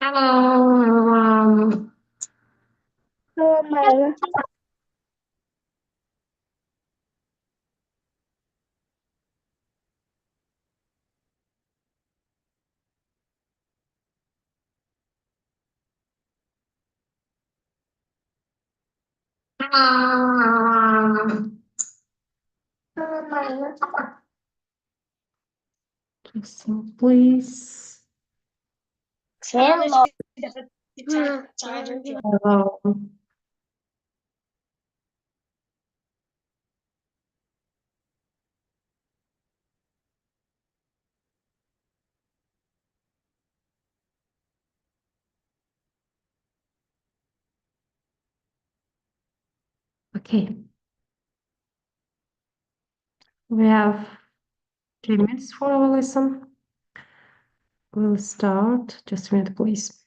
Hello, Normal. so please. Hello. Hello. Okay, we have 3 minutes for our lesson. We'll start. Just a minute, please.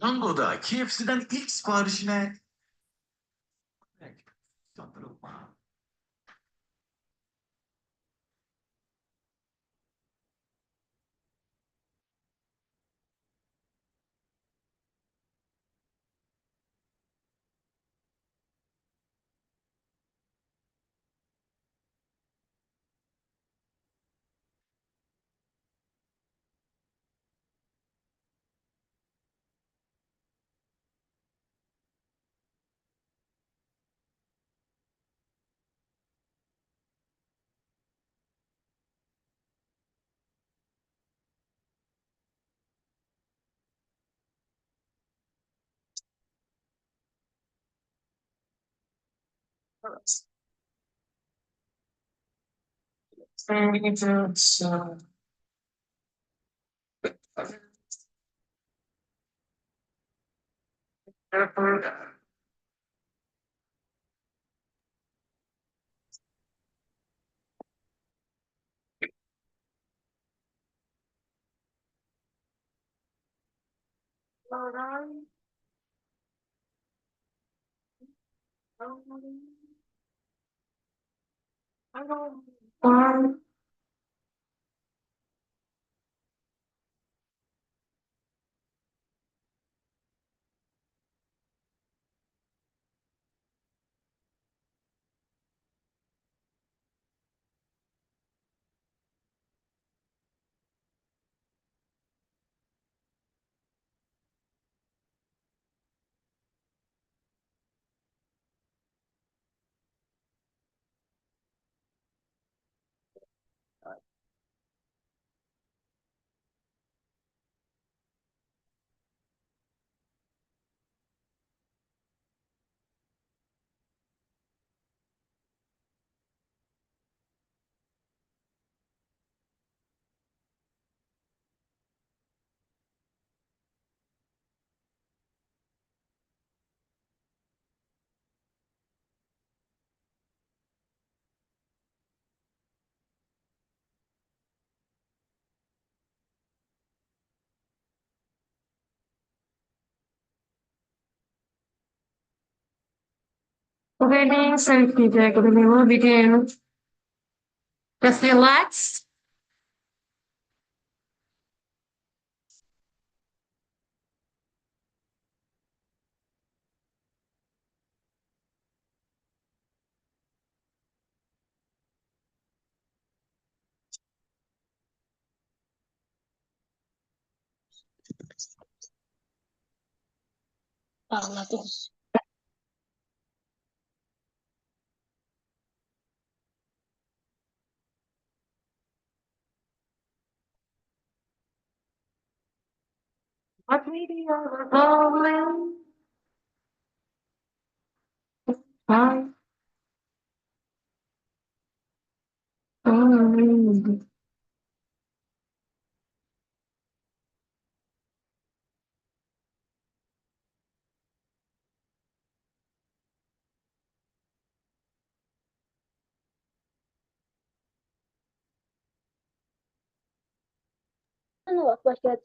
Longo'da KFC'den ilk siparişine Good evening, Sanskita. Good evening. We'll begin. Just relax. Ağladım. What meeting are rolling? Hi. Sana bak başladı.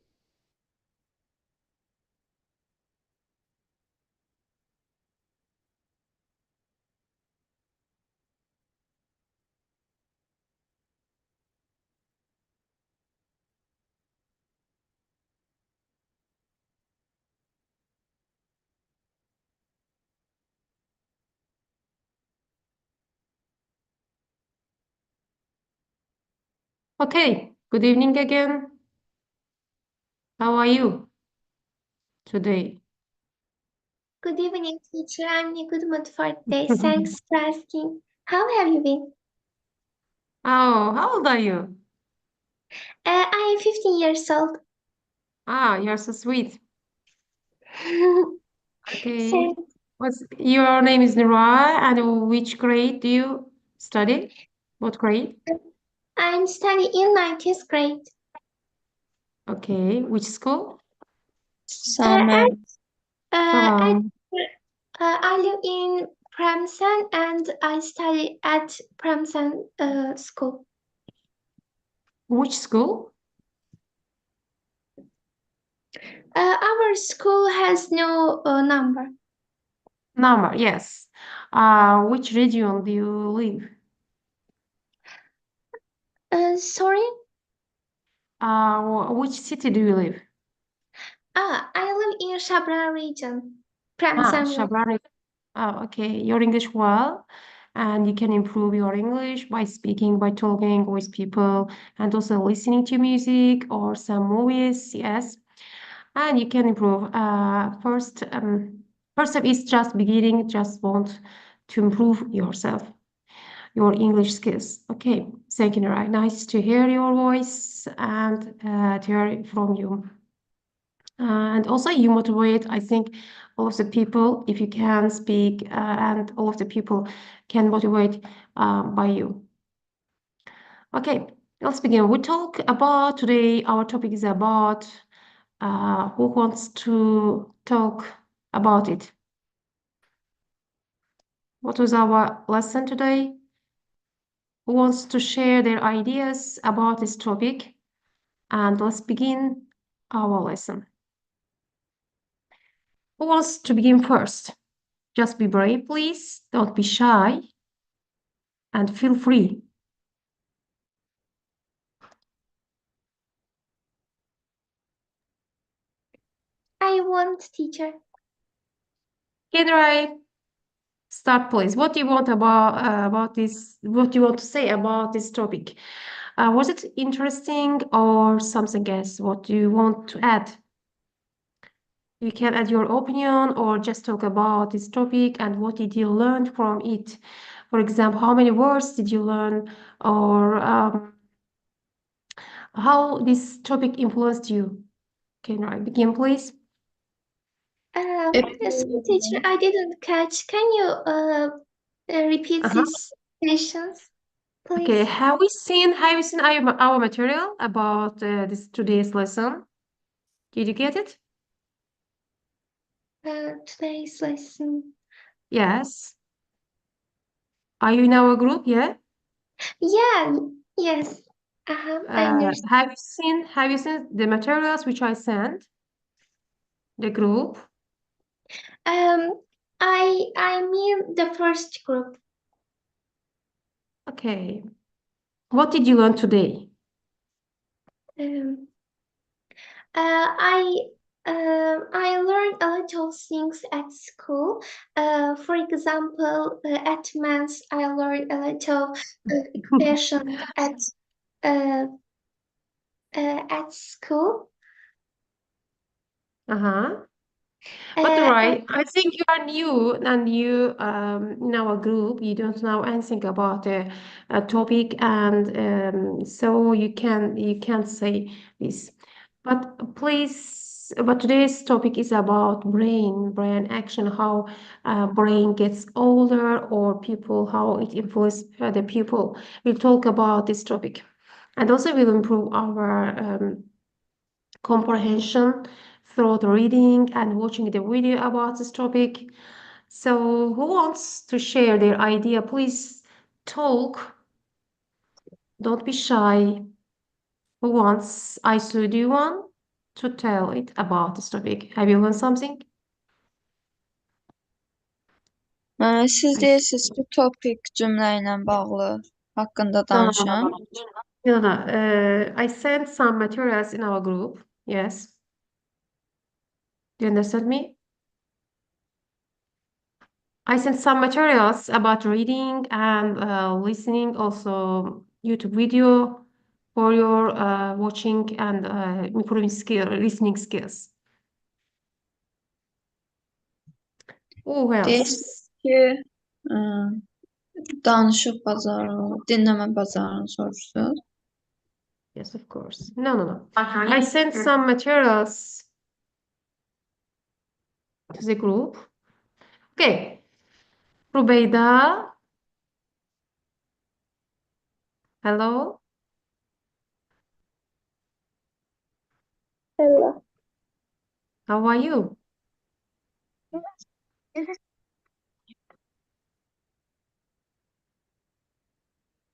Okay. Good evening again. How are you today? Good evening, teacher. I'm in a good mood for today. Thanks for asking. How have you been? Oh, how old are you? I am 15 years old. Ah, you're so sweet. Okay. Thanks. Your name is Nurai, and which grade do you study? What grade? I'm studying in 90th grade. Okay. Which school? I, Summer. I, From I live in Pramsan and I study at Pramsan school. which school? Our school has no number. Number, yes. Which region do you live? Sorry? Which city do you live? I live in Shabra region. Ah, Pramsan region. Shabrani. Oh, okay. Your English well, and you can improve your English by speaking, by talking with people, and also listening to music or some movies. Yes, and you can improve. First step is just beginning. Just want to improve yourself, your English skills. Okay, thank you, Nurai. Nice to hear your voice and to hear it from you. And also you motivate, I think, all of the people if you can speak, and all of the people can motivate by you. Okay, let's begin. We talk about today, our topic is about who wants to talk about it? What was our lesson today? Who wants to share their ideas about this topic? And let's begin our lesson. Who wants to begin first? Just be brave, please. Don't be shy. And feel free. I want, teacher. Can I start, please? What do you want about this? What do you want to say about this topic? Was it interesting or something else? What do you want to add? You can add your opinion or just talk about this topic and what did you learn from it. For example, how many words did you learn, or how this topic influenced you? Can I begin, please? Yes, teacher, I didn't catch. Can you repeat Uh-huh. these questions, Okay, please? have you seen our material about this today's lesson? Did you get it? Today's lesson. Yes. Are you in our group? Yeah. Yeah, yes. I understand. Have you seen the materials which I sent? The group. Um, I mean the first group. Okay. What did you learn today? Um, I I learned a lot of things at school. For example, at maths, I learned a lot of expressions uh, at school. Uh-huh. But Uh, right, I think you are new and you in our group. You don't know anything about a topic, and so you can't say this. But please, but today's topic is about brain action, how brain gets older, or people, how it influences the people. We'll talk about this topic, and also we'll improve our comprehension through the reading and watching the video about this topic. So who wants to share their idea? Please talk. Don't be shy. Who wants? Aysu, do you want to tell it about this topic? Have you learned something? Siz Aysu. deyirsiniz ki, topik cümlə ilə bağlı haqqında No, no, no, danışın. no, no. I sent some materials in our group. Yes. Do you understand me? I sent some materials about reading and listening, also YouTube video for your watching and improving listening skills. Who Deyirsiniz else? ki, danışıq bacarığı, dinləmə bacarığını soruşsunuz. Yes, of course. No, no, no. I sent some materials to the group. Okay. Rubeyda. Hello. Hello. How are you?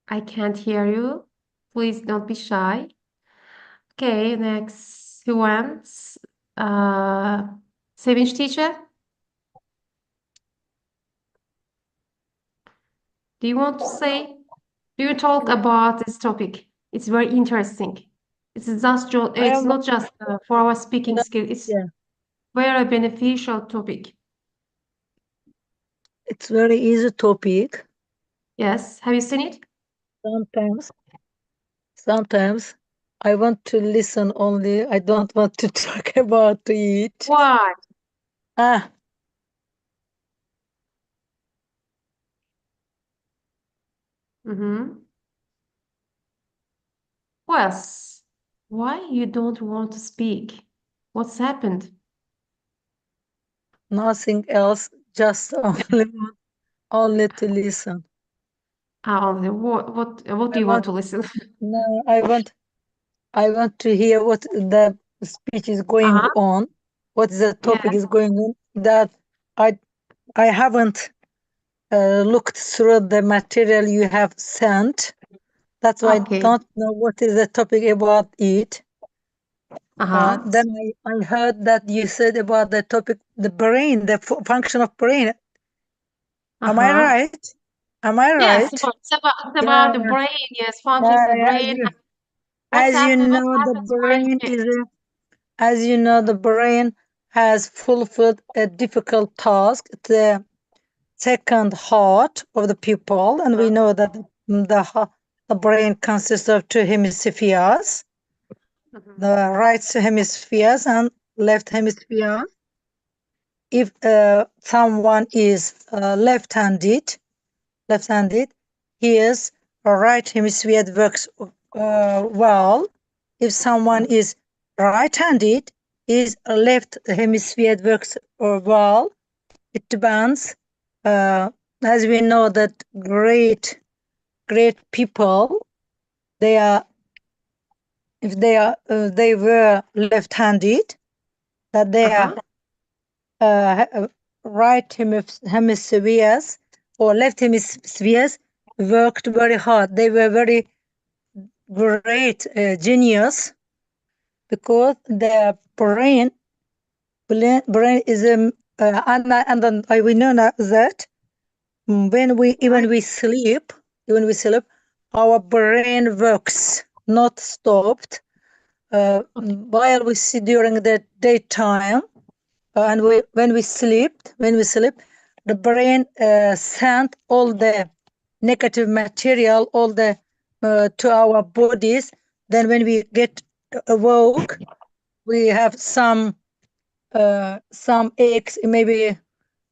I can't hear you. Please don't be shy. Okay, next. Who wants? Sevinç teacher, do you want to say? Do you talk about this topic? It's very interesting. It's not just for our speaking skill. It's Yeah, very beneficial topic. it's very easy topic. Yes. Have you seen it? Sometimes I want to listen only. I don't want to talk about it. Why? Ah, Mm-hmm. Well, why you don't want to speak? What's happened? nothing else, just only to listen. What do I you want want, to listen? no, I want to hear what the speech is going Uh-huh. on, what the topic Yeah. is going on, that I haven't looked through the material you have sent. That's why I Okay. don't know what is the topic about it. Uh-huh. Then I heard that you said about the topic, the brain, the function of brain. Am I Uh-huh. right? Am I Yes, right? it's Yeah, about the brain. Yes, functions yeah, of the yeah. brain. As you What know, the happens when brain you... is as you know, the brain has fulfilled a difficult task. The second heart of the people, and we know that the brain consists of two hemispheres, Mhm. the right hemispheres and left hemisphere. If someone is left-handed, his right hemisphere works well. If someone is right-handed, his left hemisphere works well. It depends. As we know that great people, they are, if they were left-handed, that they are right hemispheres or left hemispheres worked very hard. They were very great genius, because their brain is and then we know that when we sleep, our brain works, not stopped. While we see during the daytime, and when we sleep, the brain sent all the negative material, all the to our bodies. Then when we get awoke, we have some aches, maybe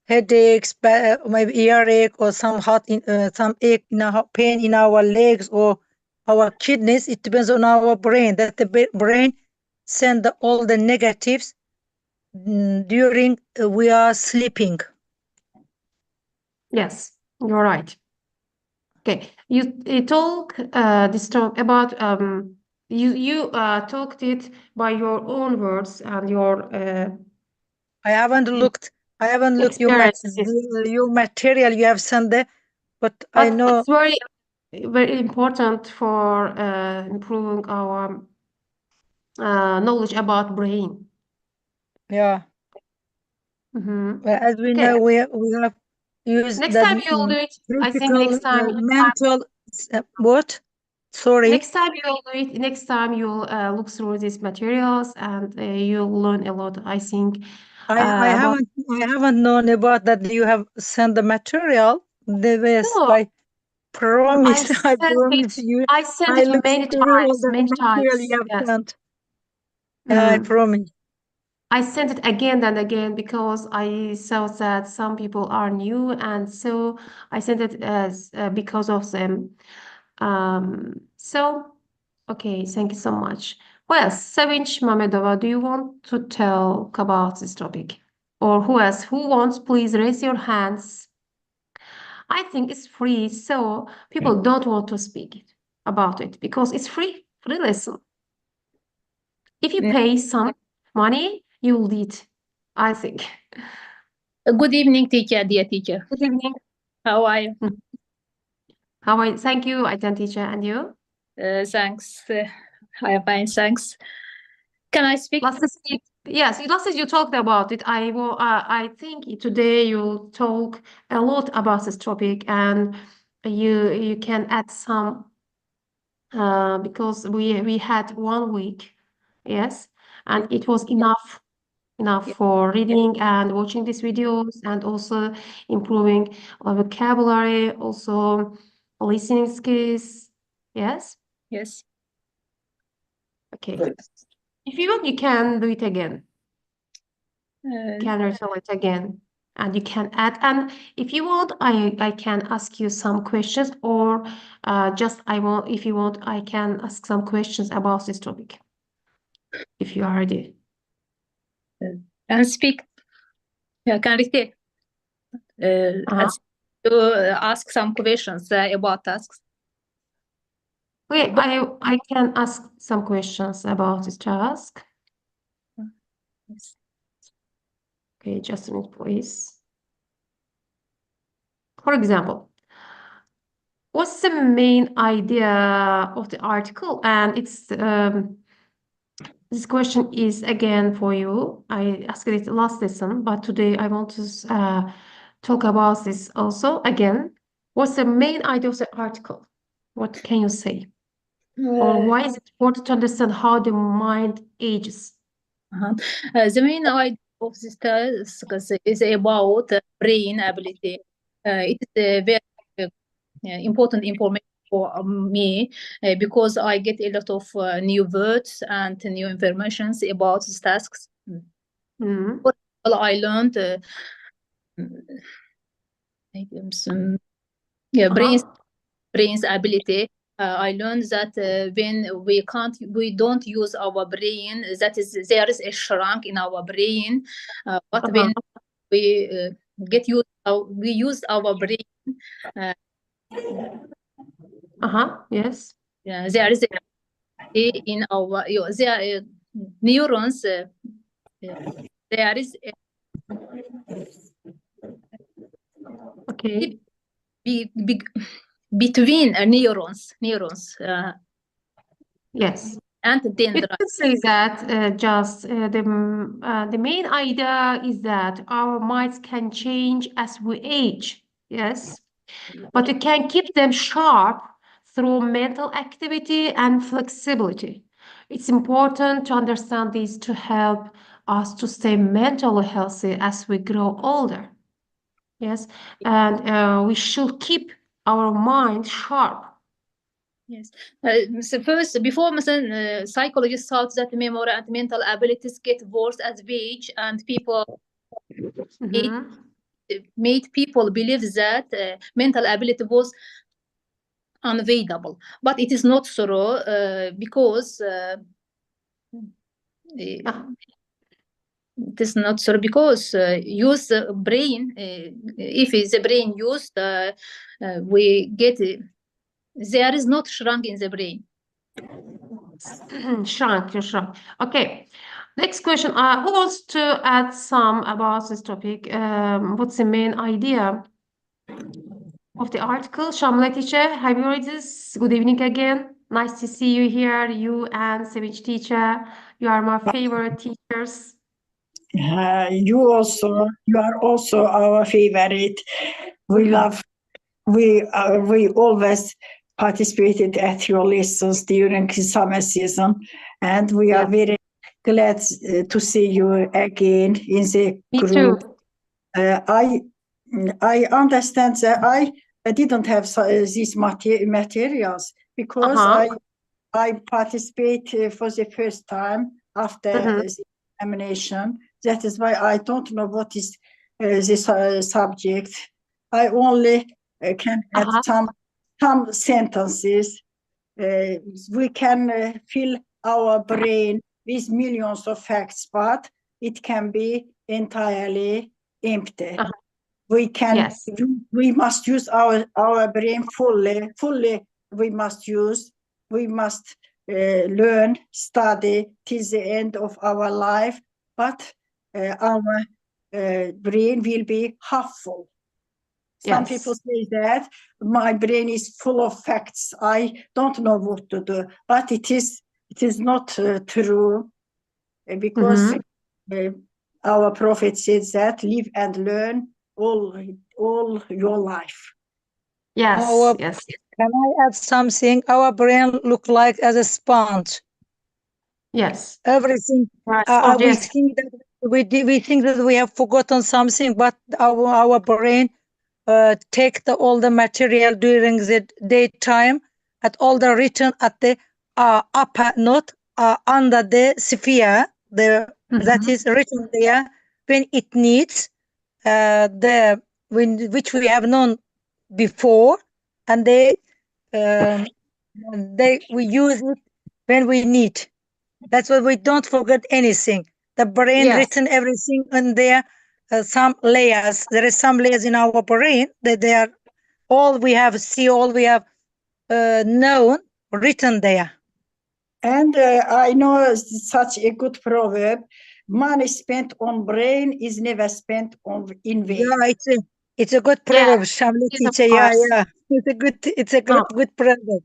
headaches, maybe earache, or some some ache in our pain in our legs or our kidneys. It depends on our brain, that the brain send all the negatives during we are sleeping. Yes, you're right. Okay, you talk this talk about you talked it by your own words and your I haven't looked experiences. your material you have sent there, but I But know. it's very important for improving our knowledge about brain. Yeah. Mhm. Well, as we Okay, know, we have used next that time you'll do it. I think critical mental what? Sorry, next time you'll do it. Next time you'll look through these materials and you'll learn a lot. I think I about. haven't known about that. You have sent the material. The best. No, I I promise. I sent promise it. you. I sent I it looked through all the many material times. you have Yes. sent. I Mm. promise. I sent it again and again because I saw that some people are new, and so I sent it as because of them. So, okay, thank you so much. Well, Sevinç Mamedova, do you want to talk about this topic? Or who else? Who wants? Please raise your hands. I think it's free, so people don't want to speak about it because it's free lesson. If you pay some money, you'll need, I think. Good evening, teacher, dear teacher. Good evening. How are you? Thank you, Ayten teacher, and you? Thanks. I am fine, thanks. Can I speak? Yes, last you talked about it. I think today you'll talk a lot about this topic, and you can add some because we had 1 week, yes, and it was enough for reading and watching these videos, and also improving our vocabulary, also listening skills. Yes. Yes. Okay. If you want, you can do it again. Can retell it again, and you can add. And if you want, I can ask you some questions, or if you want, I can ask some questions about this topic. If you are ready. And speak. Yeah, can repeat. Uh-huh. To ask some questions about tasks. Okay, I can ask some questions about this task. Yes. Okay, just a minute, please. For example, what's the main idea of the article? And it's this question is again for you. I asked it last lesson, but today I want to talk about this also again. What's the main idea of the article? What can you say? Or why is it important to understand how the mind ages? The main idea of this task is about brain ability. It is very important information for me because I get a lot of new words and new informations about these tasks. Mm. For example, I learned brain's ability. I learned that when we don't use our brain, that is, there is a shrunk in our brain. But when we we use our brain, Yes. there is a in our there neurons. There is a Okay. between neurons Yes. and We dendrites. can say that just the main idea is that our minds can change as we age. Yes. But we can keep them sharp through mental activity and flexibility. It's important to understand these to help us to stay mentally healthy as we grow older. Yes, and we should keep our mind sharp. Yes. So first, before مثلا psychologists thought that memory and mental abilities get worse as we age, and people made people believe that mental ability was unavailable. But it is not so because it is not so because use the brain. If the brain used, we get there is not shrunk in the brain. Shrunk. Okay. Next question. Who wants to add some about this topic? What's the main idea of the article? Shamla teacher, have you read this? Good evening again. Nice to see you here. You and Sevinch teacher. You are my favorite teachers. You are also our favorite. We always participated at your lessons during summer season, and we are very glad to see you again in the group. I understand that I didn't have these materials because I participate for the first time after the examination. That is why I don't know what is this subject. I only can add some sentences. We can fill our brain with millions of facts, but it can be entirely empty. We must use our brain fully. We must learn, study till the end of our life, but our brain will be half full. Some people say that my brain is full of facts. I don't know what to do, but it is not true because our prophet says that live and learn all your life. Yes. Can I add something? Our brain look like as a sponge. Yes. Everything. We think that we have forgotten something, but our brain take all the material during the daytime, at all the written at the upper, not under the sphere. That is written there when it needs which we have known before, and we use it when we need. That's why we don't forget anything. The brain written everything in there some layers. There is some layers in our brain that they are all we have known written there. And I know such a good proverb: money spent on brain is never spent in vain. Yeah, it's a good Yeah, proverb, Shamli it is, of teacher. Yeah, course. yeah. It's a No, good proverb.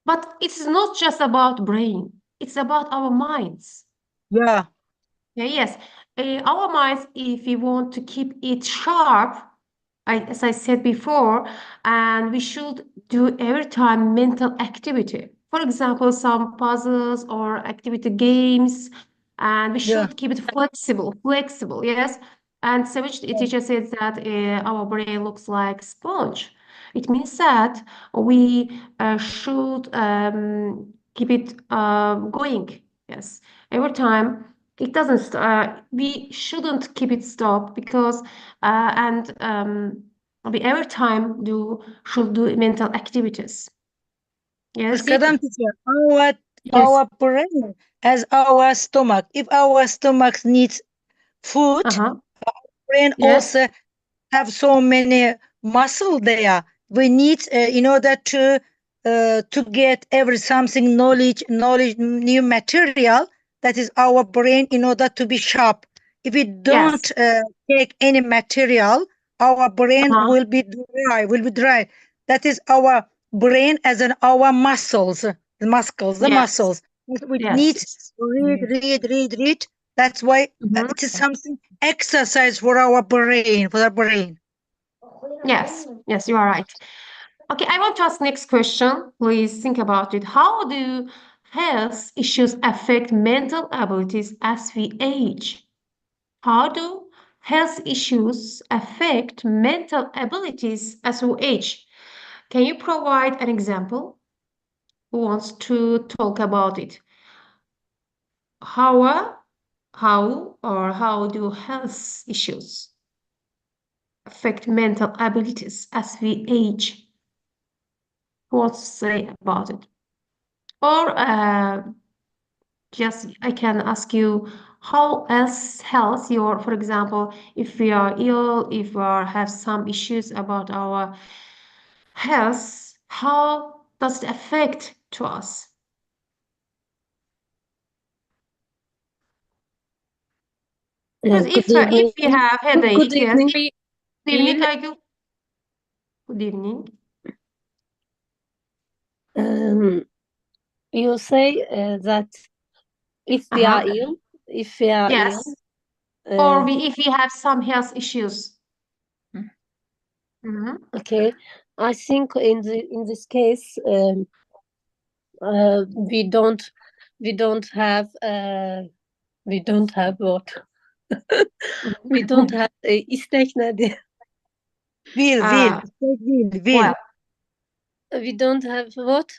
but it's not just about brain. It's about our minds. Yeah. Yeah, yes. Our minds, if we want to keep it sharp, as I said before, and we should do every time mental activity. For example, some puzzles or activity games, and we Yeah. should keep it flexible, yes. And Savage teacher says that our brain looks like sponge. It means that we should keep it going, yes, every time. It doesn't, we shouldn't keep it stopped because and we every time should do mental activities. Yes. Kadam teacher, Yes. our brain has our stomach. If our stomach needs food, Uh-huh. brain Yes. also have so many muscle there. We need in order to get every something knowledge, new material. That is our brain in order to be sharp. If we Yes. don't take any material, our brain Uh-huh. will be dry. Will be dry. That is our brain as in our muscles, the Yes. muscles. We need Yes. read. That's why Mhm. it is something exercise for our brain, Yes. Yes, you are right. Okay, I want to ask next question. Please think about it. How do health issues affect mental abilities as we age? How do health issues affect mental abilities as we age? Can you provide an example? Who wants to talk about it? How, how do health issues affect mental abilities as we age? Who wants to say about it? Or just I can ask you how else health your, for example, if we are ill, if we have some issues about our health, how does it affect to us? Because Good evening. if we have headache, Good yes. evening. Good evening, Aygül. Good evening. You say that if we are Uh-huh. ill, if we are Yes. ill, Or if we have some health issues. Mm. Mhm. okay, I think in this case, we don't have what we don't have istek nedir? Uh, well, We don't have what?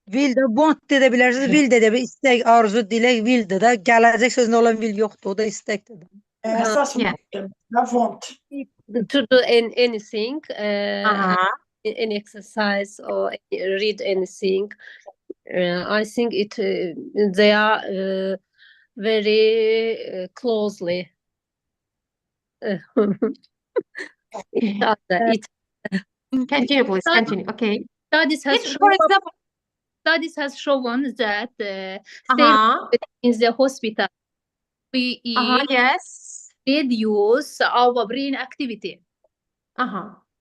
Will de want edebilirsiniz. Will de bir istek, arzu, dilek, will de gelecek sözünde olan will yoktu. O da istek dedi. Esas Yeah. want. To do anything, Uh-huh. any exercise or read anything. I think they are very closely each other. Continue, please. Continue. Okay. Studies has For example, shown that staying uh-huh. in the hospital, we Yes. reduce our brain activity.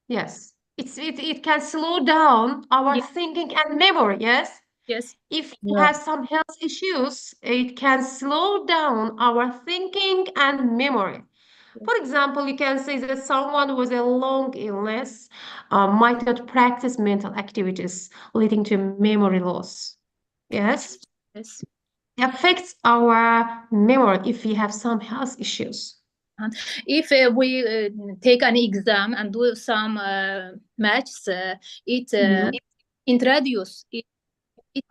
Yes. It can slow down our Yes. thinking and memory, yes? Yes. If we have some health issues, it can slow down our thinking and memory. For example, you can say that someone with a long illness might not practice mental activities, leading to memory loss. Yes? Yes. It affects our memory if we have some health issues. If we take an exam and do some maths, it introduce it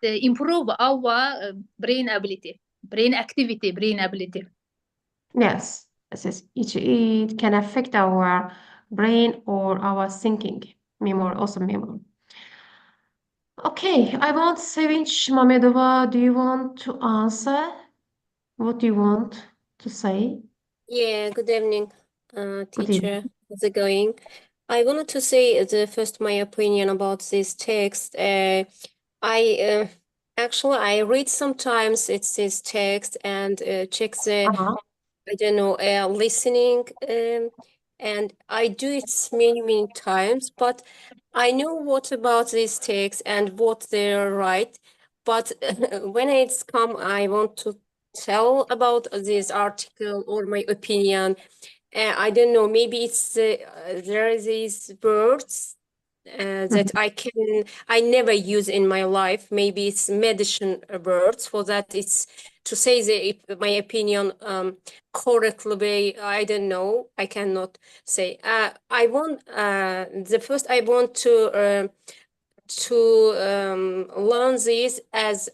improve our brain ability, brain ability. Yes. It can affect our brain or our thinking, memory. Okay, I want Sevinç Mamedova. Do you want to answer? What do you want to say? Yeah, good evening, Good teacher. evening. How's it going? I wanted to say my opinion about this text. I actually I read sometimes it's this text and check the Uh-huh. I don't know listening and I do it many times, but I know what about this text and what they're right, but when it's come, I want to tell about this article or my opinion. I don't know, maybe it's there is these words that I never use in my life. Maybe it's medicine words for that. It's to say my opinion correctly. I don't know. I cannot say. I want the first. I want to learn this as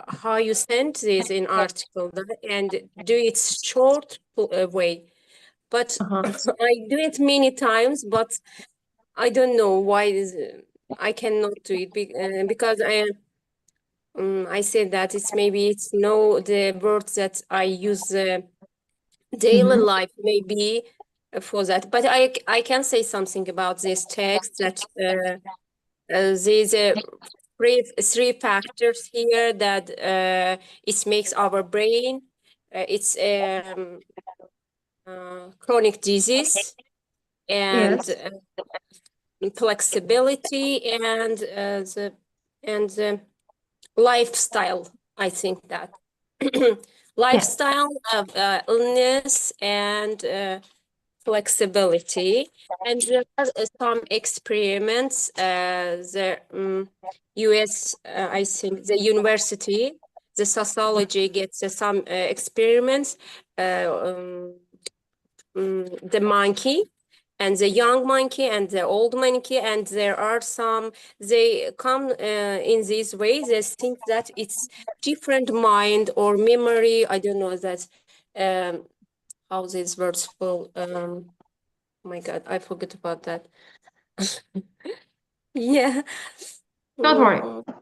how you send this in article and do it short way. But Uh-huh. I do it many times, but I don't know why I cannot do it because I said that it's no the words that I use daily Mm-hmm. life maybe for that. But I can say something about this text that there's three factors here that it makes our brain. It's chronic disease and Yes. flexibility and the lifestyle. I think that Yes. lifestyle of illness and flexibility. And there are some experiments. The U.S. I think the university, the sociology gets some experiments. Uh, the monkey and the young monkey and the old monkey, and there are some they come in this way. They think that it's different mind or memory. I don't know that um how these words fall. Oh my God, I forget about that. Yeah. Don't worry.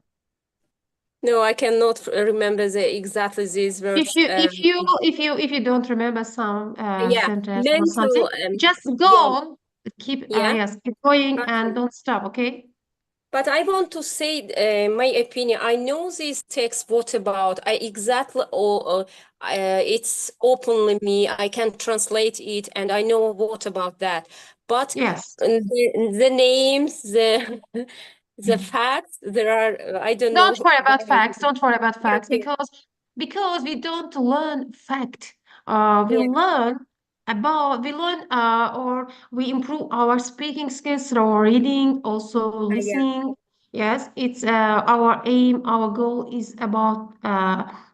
No, I cannot remember exactly these If words. you if you don't remember some Yeah, sentence or something, mental. just go Yeah, on. Keep yeah. yes, keep going and Okay. don't stop, okay? But I want to say my opinion. I know this text. What about? I exactly. It's openly me. I can translate it, and I know what about that. But Yes. the names, the facts. There are. I don't know. Don't worry about Why. facts. Don't worry about facts Okay. because we don't learn fact. We Yeah. learn or we improve our speaking skills through reading, also Yeah. listening. Yes, it's our aim, our goal is about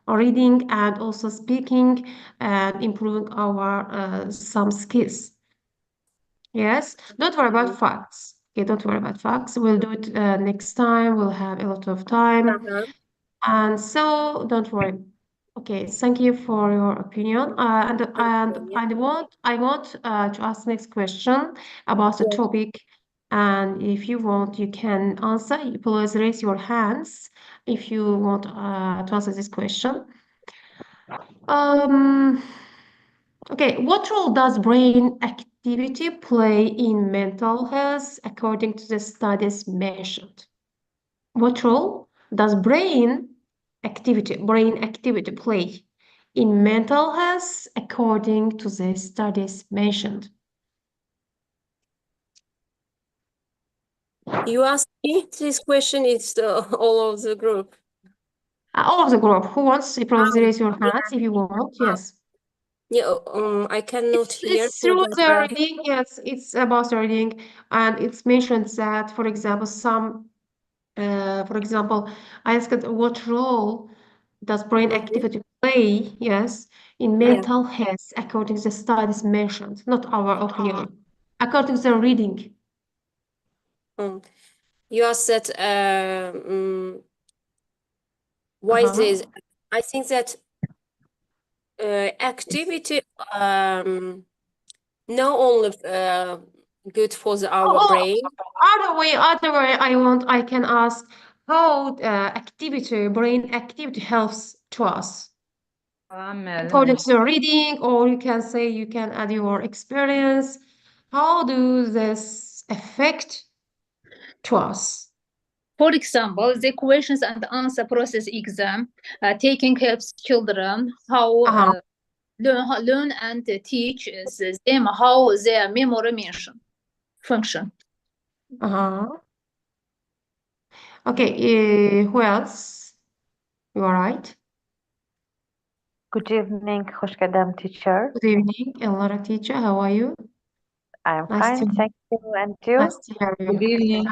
reading and also speaking and improving our some skills. Yes, don't worry about facts. Okay, don't worry about facts. We'll do it next time. We'll have a lot of time. Uh-huh. And so don't worry. Okay, thank you for your opinion. Yeah. I want to ask next question about the Yeah. topic. And if you want, you can answer. Please raise your hands if you want to answer this question. Um, okay, what role does brain activity play in mental health according to the studies mentioned? What role does brain activity play in mental health according to the studies mentioned? You asked me this question. It's all of the group. All of the group, who wants to please raise your Yeah. hands if you want? Yes. Yeah. I cannot hear It's for through that. the reading. Yes, it's about the reading, and it's mentioned that, for example, for example, I asked what role does brain activity play, yes, in Yeah. mental health according to the studies mentioned, not our opinion, according to the reading. Um, you asked that why this? I think that activity not only good for our Oh, brain. other way, I can ask how brain activity helps to us. according to your reading, or you can say you can add your experience. How do this affect to us? For example, the questions and answer process exam, taking helps children how learn and teach them how their memory function. Okay, who else? You are right. Good evening, hoş geldin teacher. Good evening, Elora teacher. How are you? I'm Nice fine, to thank you. And you? Nice to hear you. Good evening.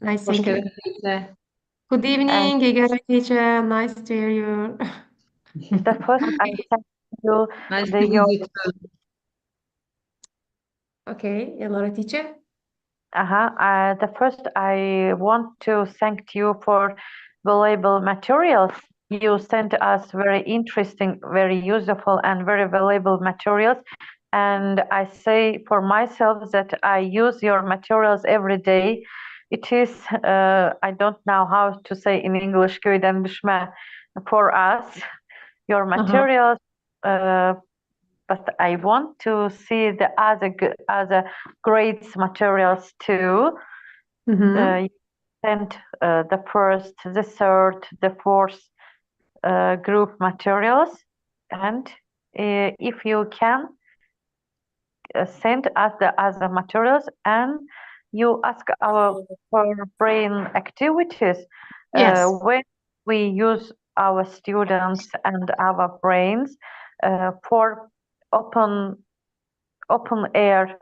Nice, Hoş thank you. geldin teacher. Good evening, Igara teacher. Nice to hear you. The first I thank you Nice the to your meet you. Okay, Elora teacher. the first I want to thank you for valuable materials. You sent us very interesting, very useful, and very valuable materials. And I say for myself that I use your materials every day. It is, I don't know how to say in English, köyden düşme for us, your materials. But I want to see the other great materials too. You sent the first, the third, the fourth group materials, and if you can send us the other materials, and you ask our for brain activities. Yes. When we use our students and our brains for open air,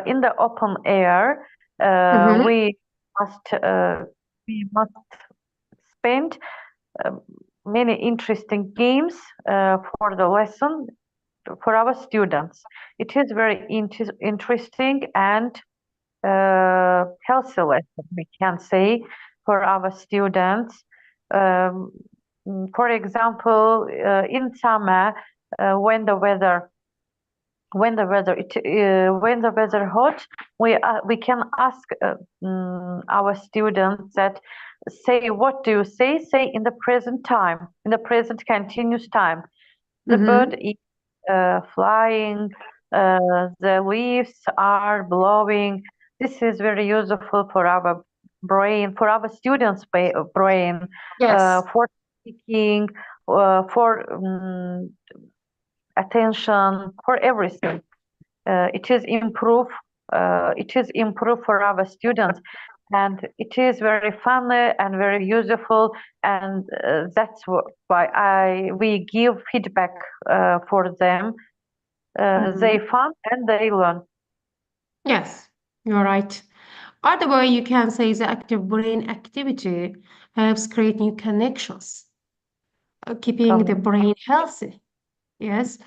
in the open air, we must spend many interesting games for the lesson for our students. It is very interesting and healthy lesson, we can say, for our students. For example, in summer, when the weather hot, we can ask our students that say, what do you say in the present time, in the present continuous time. The bird is flying, the leaves are blowing. This is very useful for our brain, for our students' brain, Yes. for speaking, for attention, for everything. It is improve. It is improve for our students, and it is very funny and very useful. And that's why we give feedback for them. They fun and they learn. Yes, you're right. Other way you can say the active brain activity helps create new connections, keeping the brain healthy. Yes,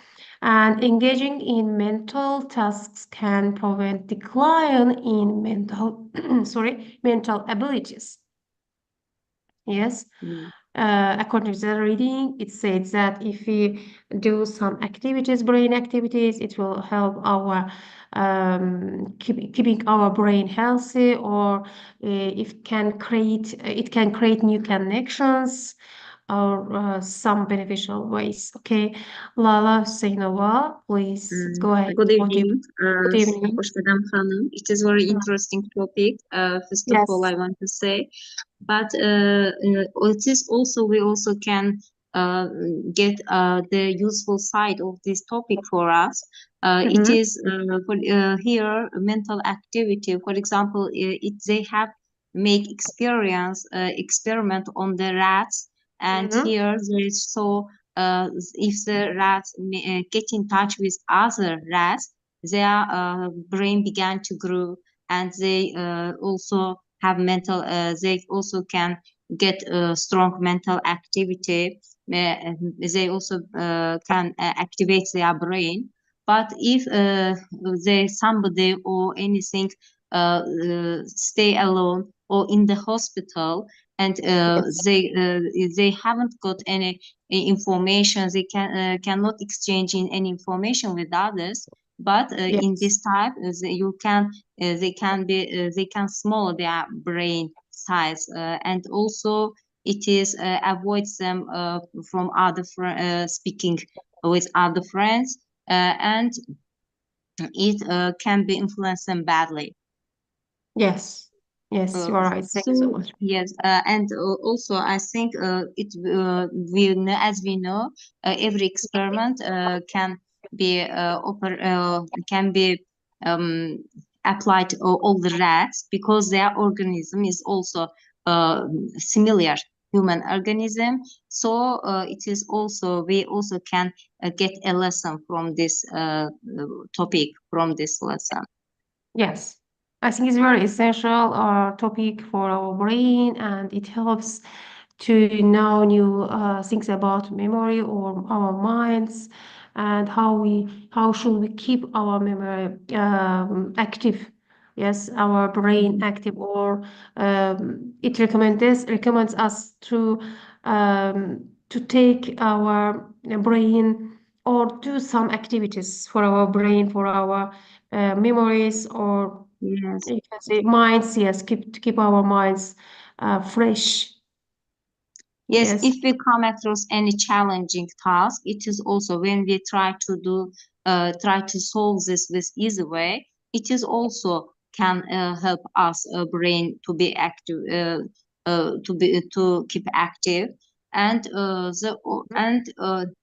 and engaging in mental tasks can prevent decline in mental abilities. Yes. According to the reading, it says that if we do some activities, brain activities, it will help our keeping our brain healthy, or it can create new connections or some beneficial ways. Okay, Lala Hüseyinova, please go ahead. Good evening. Good evening. Hoş geldin hanım. It is very interesting topic. First of all, I want to say, but it is also we also can get the useful side of this topic for us. It is for here mental activity. For example, they have make experiment on the rats, and here there is so. If the rats get in touch with other rats, their brain began to grow, and they also have mental. They also can get strong mental activity. They also can activate their brain. But if somebody or anything stay alone or in the hospital, and they haven't got any information, they cannot exchange in any information with others. But in this type, they can small their brain size, and also It is avoids them from other speaking with other friends, and it can be influence them badly. Yes. Yes, you are right. Thank you so So much. yes, and also I think as we know, every experiment can be applied to all the rats, because their organism is also similar human organism. So it is also we also can get a lesson from this topic, from this lesson. Yes, I think it's very essential topic for our brain, and it helps to know new things about memory or our minds, and how should we keep our memory active. Yes, our brain active, or it recommends us to take our brain or do some activities for our brain, for our memories, or Yes. you can say minds. Yes, to keep our minds fresh. Yes, Yes. if we come across any challenging task, it is also when we try to solve this with easy way, it is also can help us brain to be active, to keep active, and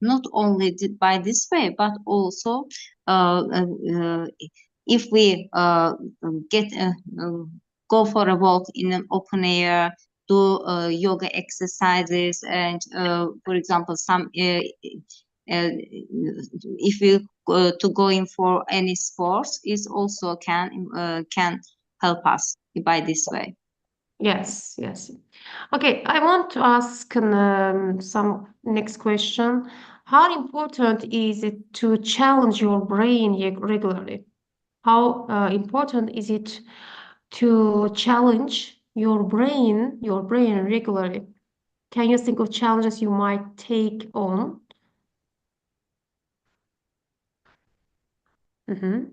not only by this way, but also if we get go for a walk in an open air, do yoga exercises, and for example if you to going for any sports, is also can help us by this way. Yes, yes. Okay, I want to ask some next question. How important is it to challenge your brain regularly? How important is it to challenge your brain regularly? Can you think of challenges you might take on? Mm-hmm.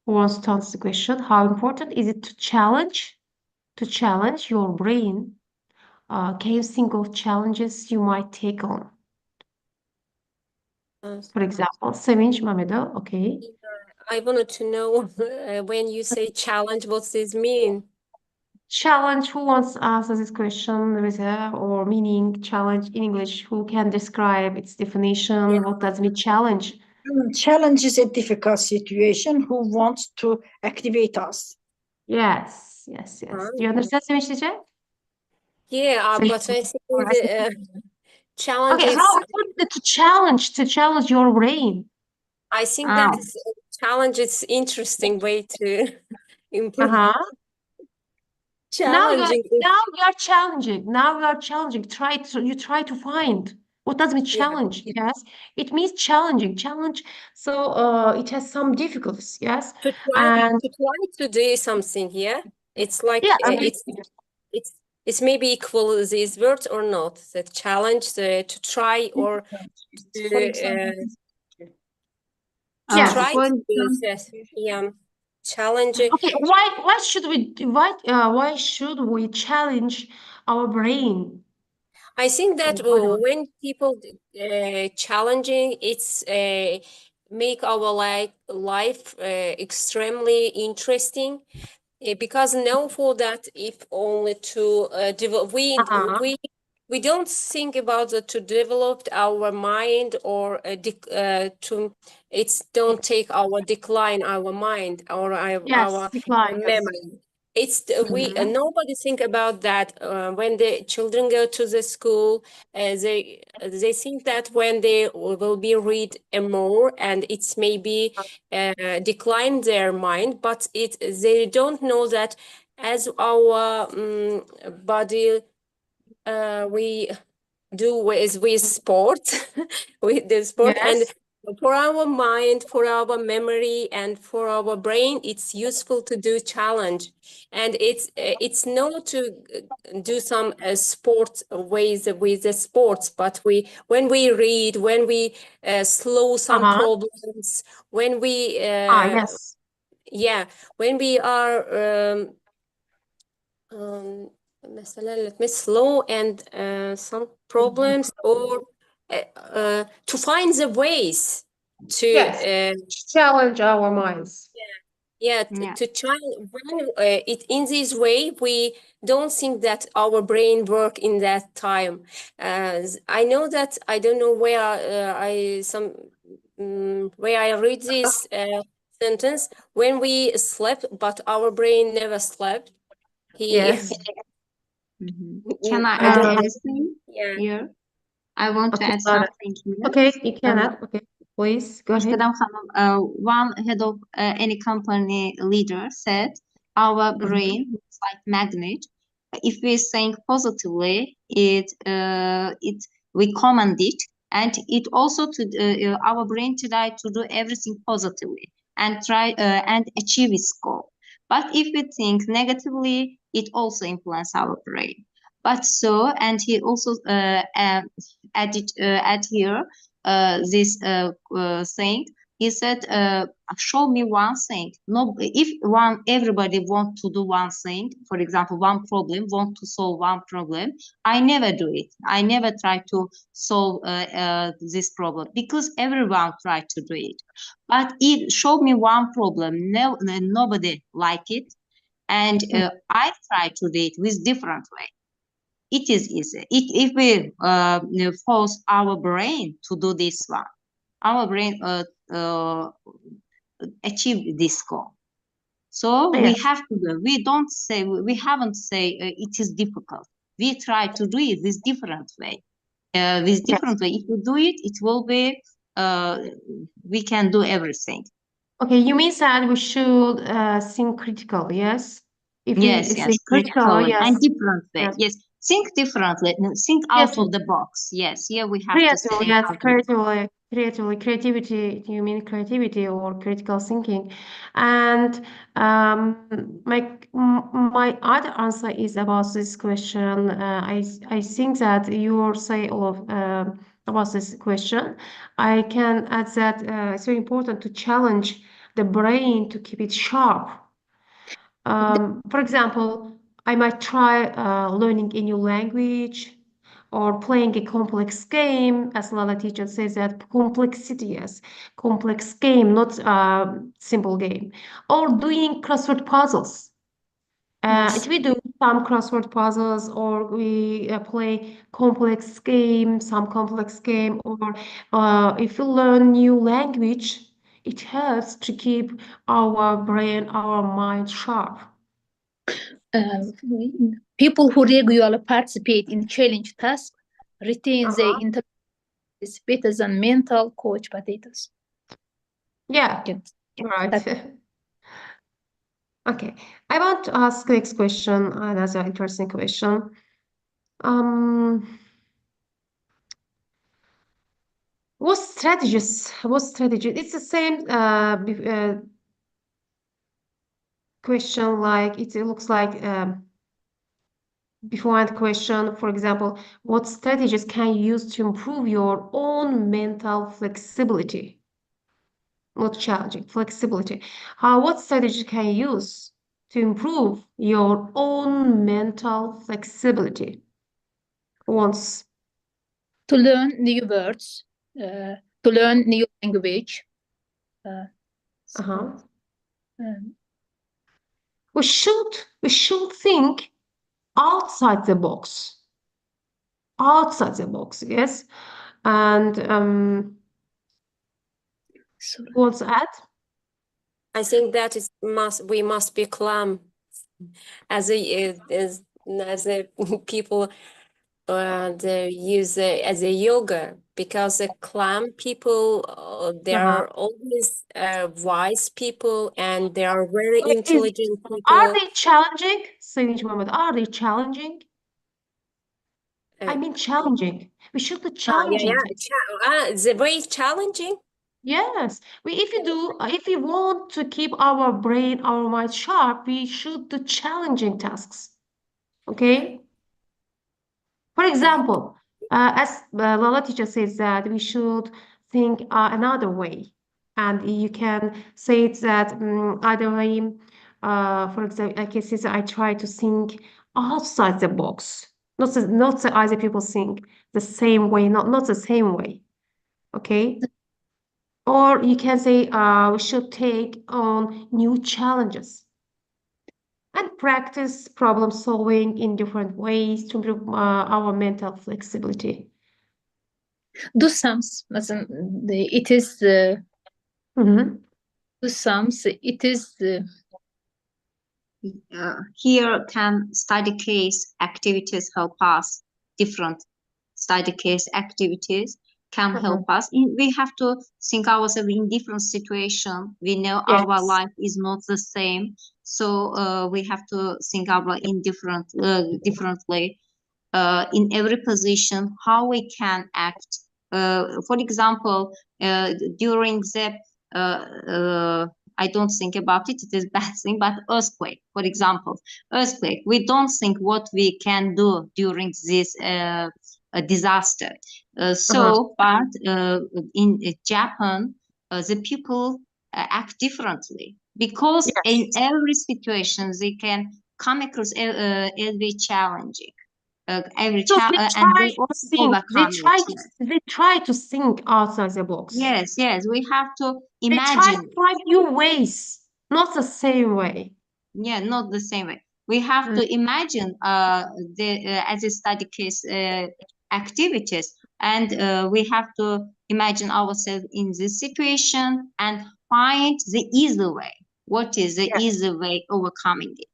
Who wants to answer the question? How important is it to challenge your brain? Can you think of challenges you might take on? For example, Sevinç Mamedo, okay. I wanted to know when you say challenge, what does this mean? Challenge, who wants to answer this question, Reza, or meaning challenge in English? Who can describe its definition? What does mean challenge? Challenge is a difficult situation. Who wants to activate us? Yes, yes, yes. Do you understand, Sevinç Cice? Yeah, Sevinç, but I think all right. the challenge Okay, is, how important is it to challenge your brain? I think that's challenge is interesting way to improve. Uh-huh. Challenging is, Now you are challenging. Now you are challenging. You try to find what does mean yeah, challenge. Yes, it means challenging. Challenge. So it has some difficulties. Yes, and to try to do something. Yeah, it's like yeah, I mean, it's it's maybe equal these words or not. The challenge, to try or For to example, yes. try For to do example, this. Yeah, challenge. Okay. Why should we challenge our brain? I think that I don't know. when people challenging, it's make our life extremely interesting. Because now for that, if only to develop, Uh-huh. we don't think about to develop our mind, or to it's don't take our decline our mind or Yes, our decline. Yes. memory. It's we Mhm. nobody think about that when the children go to the school. They think that when they will be read more, and it's maybe decline their mind, but they don't know that as our body we do with sport with the sport, and Yes. for our mind, for our memory, and for our brain, it's useful to do challenge. And it's not to do some sport ways with the sports, but when we read, when we slow some Uh-huh. problems, when we Yes. yeah, when we are um, مثلا let me slow and some problems or to find the ways to challenge our minds. Yeah, to try when it in this way, we don't think that our brain work in that time. I know that I don't know where where I read this sentence when we slept, but our brain never slept. Yes. Can I I add don't something here? I want to Okay, add got it. something here. Okay, you can add. Okay, please go ahead. Ashkadam Hanım, one head of any company leader said, our brain looks like magnet. If we think positively, we command it, and it also to our brain try to do everything positively and try and achieve its goal. But if we think negatively, it also influence our brain. But so, and he also add here this thing. He said, show me one thing. No, if everybody want to do one thing, for example, one problem, want to solve one problem, I never do it. I never try to solve this problem because everyone try to do it. But it show me one problem, nobody like it, and I try to do it with different way. It is easy. If we force our brain to do this one, our brain achieve this goal. So we have to do. We don't say we haven't say it is difficult. We try to do it with different way. With different way. If we do it, it will be. We can do everything. Okay, you mean that we should think critical, yes? If we Yes, think critical, critically and yes. different way. Yes, think differently. Think out of the box. Yes, here we have to Creatively, think yes, out of the box. creativity. You mean creativity or critical thinking? And my other answer is about this question. I think that you say all of about this question. I can add that it's very important to challenge the brain to keep it sharp. For example, I might try learning a new language or playing a complex game, as Lala teacher says that complexity, yes, complex game, not simple game, or doing crossword puzzles. If we do some crossword puzzles or we play some complex game, or if we learn new language, it helps to keep our brain, our mind sharp. People who regularly participate in challenge tasks retain their intelligence better than mental coach potatoes. Yeah, right. Okay, I want to ask next question, another interesting question. What strategies? It's the same question, like it looks like beforehand question. For example, what strategies can you use to improve your own mental flexibility? Not challenging, flexibility. What strategy can you use to improve your own mental flexibility? Once. To learn new words, to learn new language. We should think outside the box. Outside the box, yes. And what's that? I think that we must be calm as a people they use as a yoga, because the calm people they are always wise people and they are very intelligent people. Are they challenging? Saying Muhammad, are they challenging? I mean challenging. We should be challenging. The very challenging. Yes, if we want to keep our brain, our mind sharp, we should do challenging tasks. Okay? For example, as Lala teacher says that we should think another way. And you can say it that other way, for example, I can say that I try to think outside the box. Not the other people think the same way, not the same way. Okay? Or you can say we should take on new challenges and practice problem solving in different ways to improve our mental flexibility. Do sums مثلا it is do sums it is here can study case activities help us. Different study case activities can help us. We have to think ourselves in different situation. We know our Yes. life is not the same, so we have to think about in differently. In every position, how we can act. For example, during the I don't think about it, it is bad thing, but earthquake, for example, earthquake, we don't think what we can do during this disaster. But in Japan, the people act differently because in every situation they can come across every challenging. Every So child, and they also overcome it. they try to think outside the box. Yes, we have to They try imagine. to find new ways, not the same way. Yeah, not the same way. We have to imagine as a study case activities, and we have to imagine ourselves in this situation and find the easy way. What is the easy way overcoming it?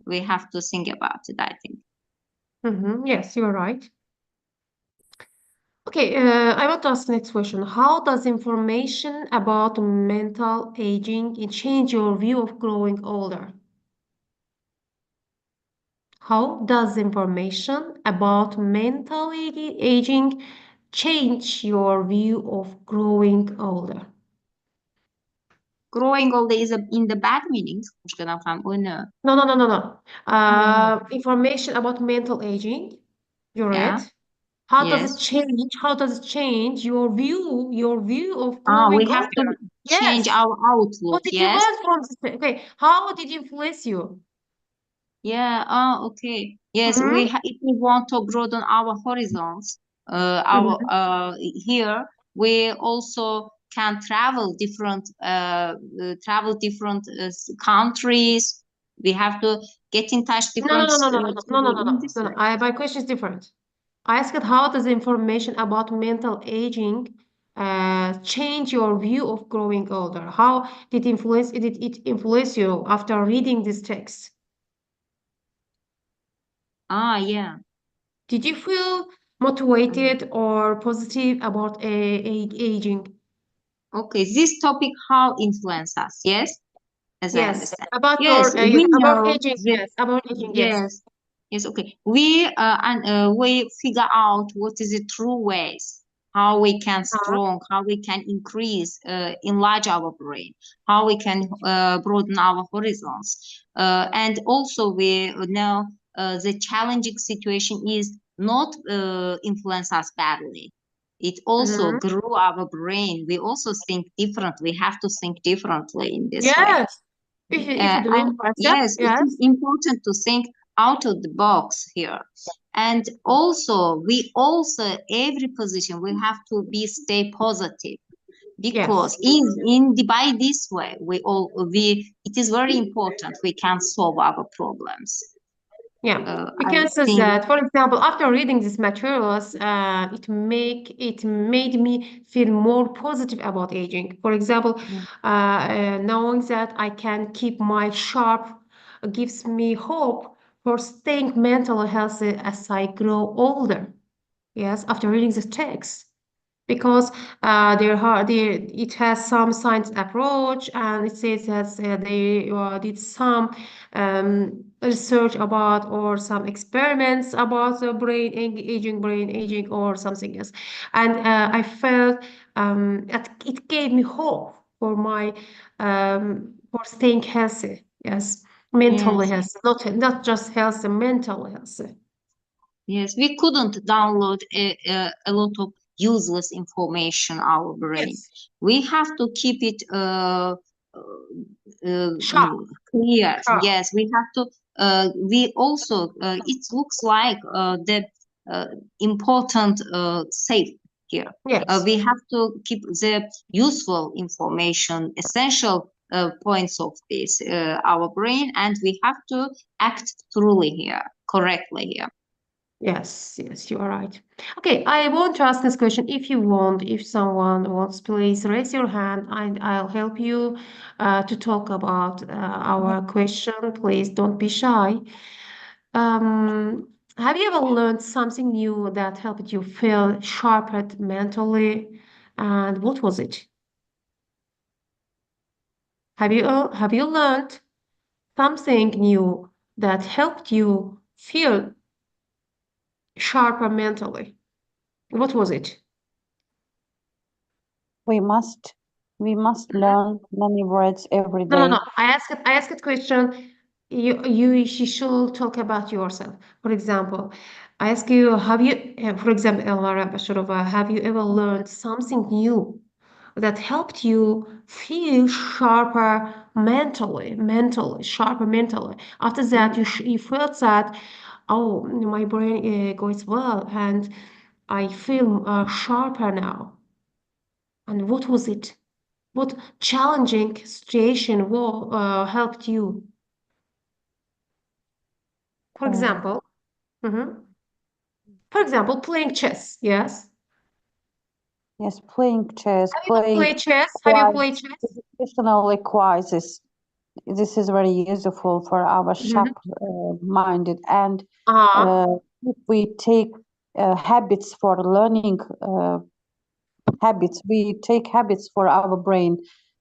We have to think about it, I think. Yes, you're right. Okay, I want to ask the next question. How does information about mental aging change your view of growing older? How does information about mental aging change your view of growing older? Growing older is in the bad meanings, or no? No. Information about mental aging, you read. How does it change? How does it change your view of growing we have to older? change our outlook. What did you learn from this? Okay, how did it influence you? Okay. Yes, if we want to broaden our horizons, here we also can travel different countries. We have to get in touch different. No. My question is different. I asked how does information about mental aging change your view of growing older? How did it influence you after reading this text? Yeah. Did you feel motivated or positive about aging? Okay, this topic how influence us? Yes, as I understand. About Yes, your we about know aging. that, Yes, about aging. yes. Okay, we figure out what is the true ways, how we can how we can increase, enlarge our brain, how we can broaden our horizons, and also we know the challenging situation is not influence us badly. It also grew our brain. We also think differently. We have to think differently in this way. If you do And yes, it is important to think out of the box here. And also, every position we have to stay positive, because by this way it is very important we can solve our problems. We can say that, for example, after reading these materials, it made me feel more positive about aging. For example, knowing that I can keep my sharp gives me hope for staying mentally healthy as I grow older. Yes, after reading this text. Because it has some science approach, and it says that they did some research about or some experiments about the brain aging or something else, and I felt it gave me hope for my for staying healthy. Yes, mentally healthy, not just healthy, mentally healthy. Yes, we couldn't download a lot of useless information our brain. We have to keep it clear. Yes, we have to we also it looks like the important safe here. Yes. We have to keep the useful information, essential points of this our brain, and we have to act truly here, correctly here. Yes, yes, you are right. Okay, I want to ask this question. If you want, if someone wants, please raise your hand and I'll help you to talk about our question. Please don't be shy. Have you ever learned something new that helped you feel sharper mentally? And what was it? Have you learned something new that helped you feel sharper mentally? What was it? We must learn many words every No, no, day. no. I asked a question. She should talk about yourself. For example, I ask you, for example, Elnara Bashirova, have you ever learned something new that helped you feel sharper mentally, sharper mentally? After that, you felt that, oh, my brain goes well, and I feel sharper now. And what was it? What challenging situation helped you? For example, mhm. For example, playing chess. Yes. Yes, playing chess, Have you ever playing played chess? Have you quiz, played chess? educational quizzes. This is very useful for our sharp minded. And if we take habits for learning habits, we take habits for our brain,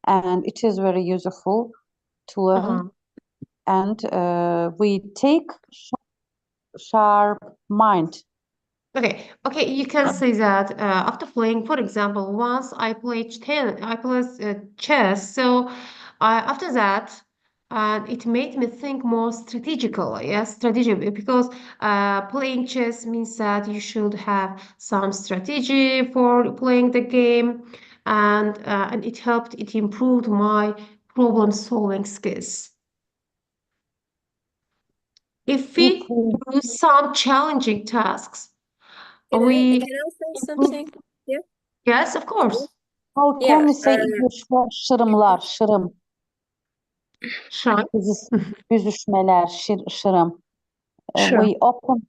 and it is very useful to learn. And we take sharp mind. Okay, you can say that after playing, for example, once I played chess, so after that, it made me think more strategically, yes, strategic, because playing chess means that you should have some strategy for playing the game, and it improved my problem-solving skills. If we do some challenging tasks, Can we I say something? Yeah. Yes, of course. How Yeah. can we say English'te şırımlar, şırım? Şırım. Büzüşmeler, şırım. We open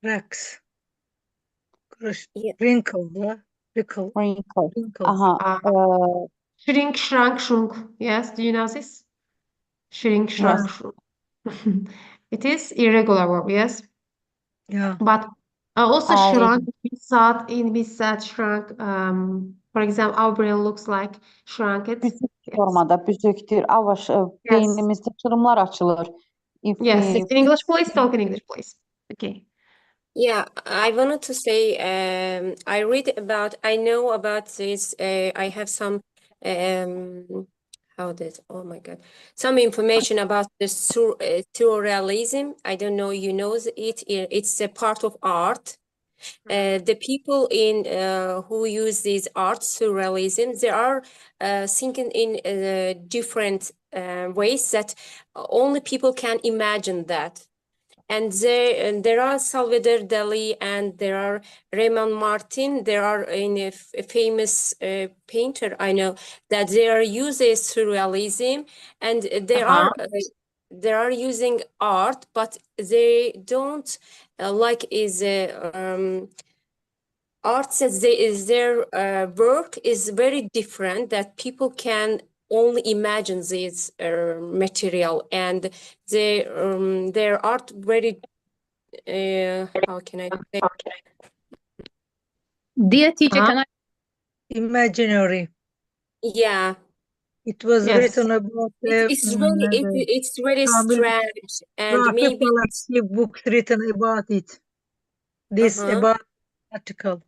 Cracks. Yeah. Wrinkle. wrinkle. Shrink, shrunk, shrunk. Yes, do you know this? Shrink, shrunk, shrunk. It is irregular verb, yes? Yeah. But also shrunk means that shrunk. For example, our brain looks like shrunk it. Büzük formada, büzüktür. Beynimizde şırımlar açılır. Yes, in English, please talk in English, please. Okay. Yeah, I wanted to say, I know about this. I have some, oh my God, some information about the surrealism. I don't know, you know it. It's a part of art. The people who use these art surrealism, they are thinking in different ways that only people can imagine that. And there are Salvador Dali and there are Raymond Martin. There are a famous painter I know that they are using surrealism, and they are using art, but they don't like art says their work is very different, that people can only imagine this material, and their art very how can I say? Dear teacher, can I? Imaginary. Yeah. It was written about it's really strange, and maybe books written about it. This about article.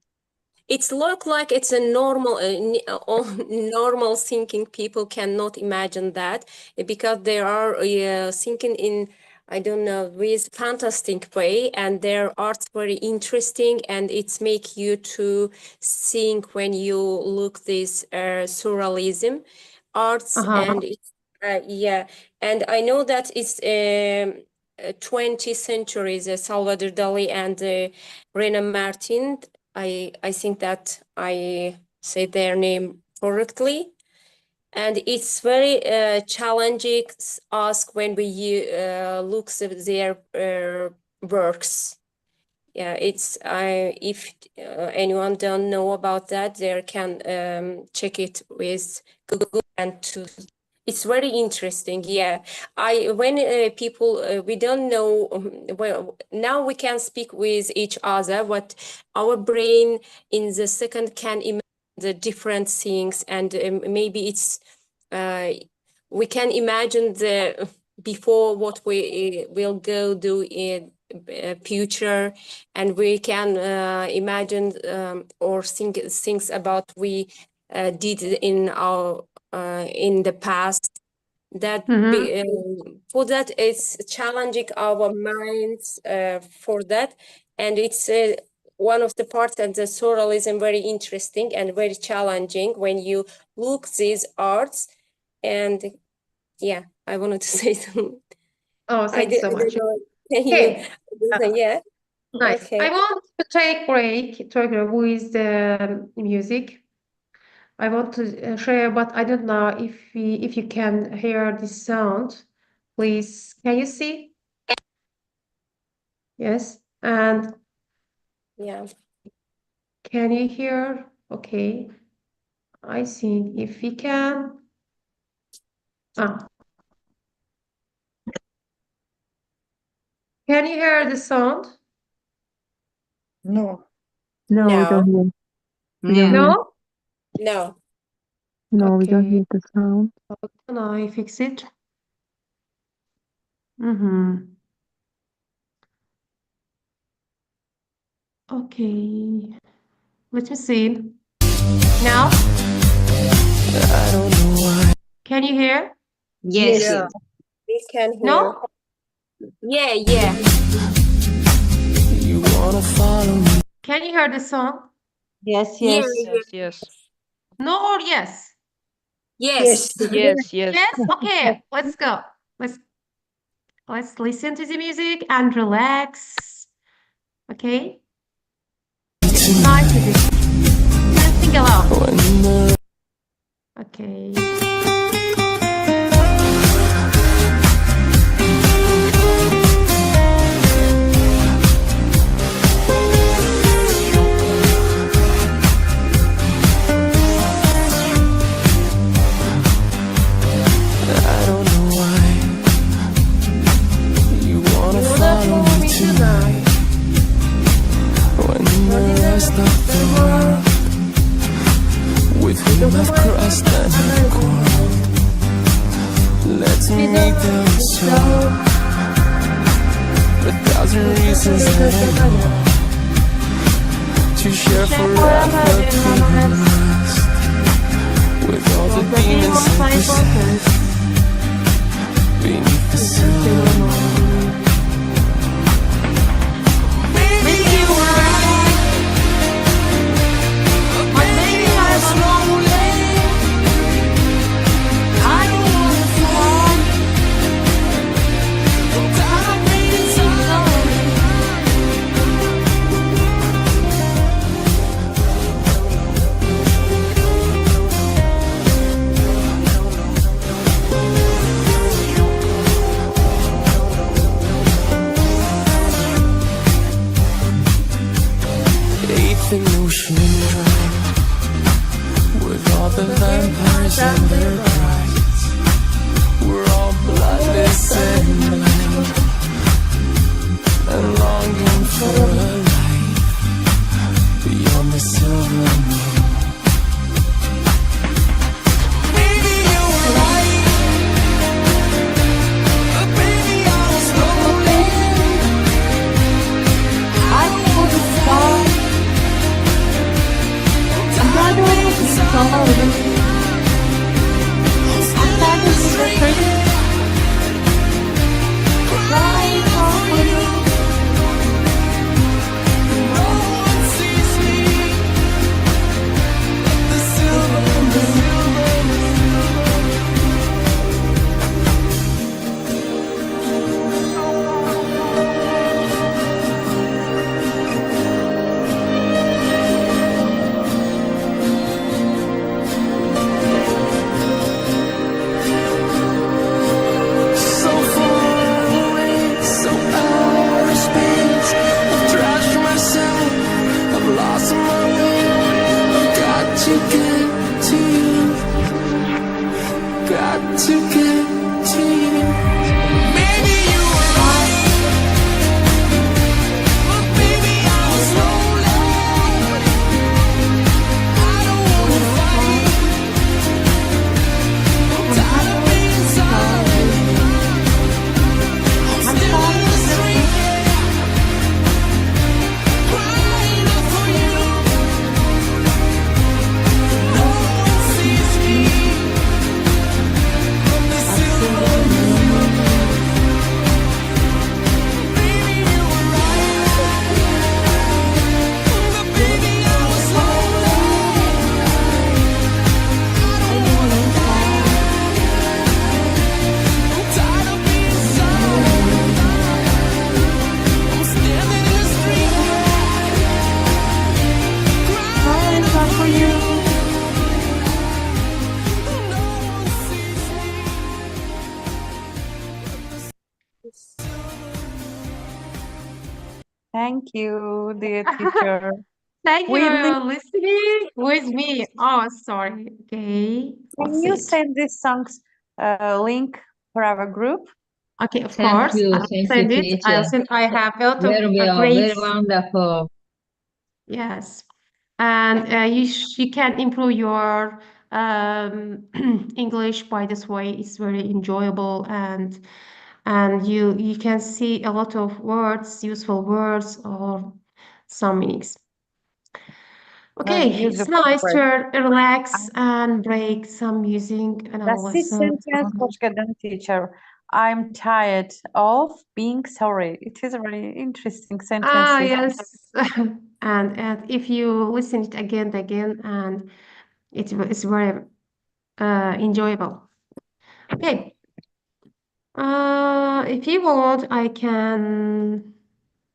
It's look like it's a normal, normal thinking. People cannot imagine that because they are thinking in, I don't know, with fantastic way, and their art's very interesting, and it's make you to think when you look this surrealism arts, and Yeah, and I know that it's 20th centuries, Salvador Dali and Rena Martin. I think that I say their name correctly. And it's very challenging ask when we look at their works. Yeah, it's if anyone don't know about that, they can check it with Google and to. It's very interesting. Yeah, when people we don't know well now we can speak with each other, but our brain in the second can imagine the different things, and maybe it's we can imagine the before what we will go do in future, and we can imagine or think things about we did in our in the past. That for that it's challenging our minds for that, and it's one of the parts and the surrealism very interesting and very challenging when you look these arts. And yeah, I wanted to say something. Oh, thank you so much. Can you? Okay. Yeah. Nice. Okay. I want to take break with the music. I want to share, but I don't know if you can hear this sound. Please, can you see? Yes. And Yeah. can you hear? Okay. I think if we can. Ah. Can you hear the sound? No. No, we don't hear. We don't Yeah. hear. No? No. No, we don't Okay. hear the sound. How can I fix it? Mm-hmm. Okay. Let me see. Now? I don't know why. Can you hear? Yes. Yeah. We can hear. No? Yeah, yeah. You wanna follow me? Can you hear the song? Yes, Yeah, yes. yeah. Yes. No or yes? Yes. Yes. Yes. Yes? Okay, let's go. Let's listen to the music and relax. Okay? It's nice music. And sing along. Okay. I don't know why. You wanna follow me tonight. When the rest of the world with whom I've crossed and have quarreled. Let me down so. A thousand reasons that I know to share forever being lost. With all the demons and possessed beneath the sun. Maybe you were right, but maybe I was lonely. I don't want to fall. I'm waiting so long. Thank you, dear teacher. Thank you We for listening with me. Oh, sorry. Okay, Can let's you see it. send this song's link for our group? Okay, of Thank course. you, I'll thank send you, it. I'll teacher. send. I have a lot of Very great. wonderful. Yes, and you can improve your English by this way. It's very enjoyable, and you can see a lot of words, useful words, or some meanings. Very Okay, it's useful nice to word. relax and break some music and I'll That's this listen. sentence, hoş geldin, teacher. I'm tired of being sorry. It is a very interesting Ah, sentence. yes. And if you listen it again and again, and it's very enjoyable. Okay. If you want, I can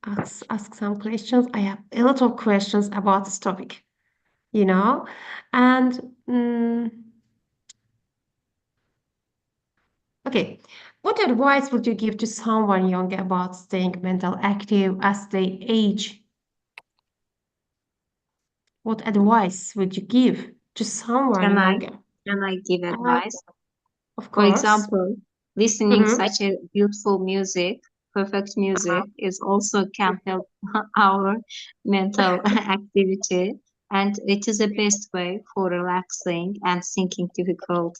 ask some questions. I have a lot of questions about this topic, you know, and okay. What advice would you give to someone young about staying mental active as they age? What advice would you give to someone younger? Can I give advice? Of For course. example, listening such a beautiful music, perfect music, is also can help our mental activity, and it is the best way for relaxing and thinking different.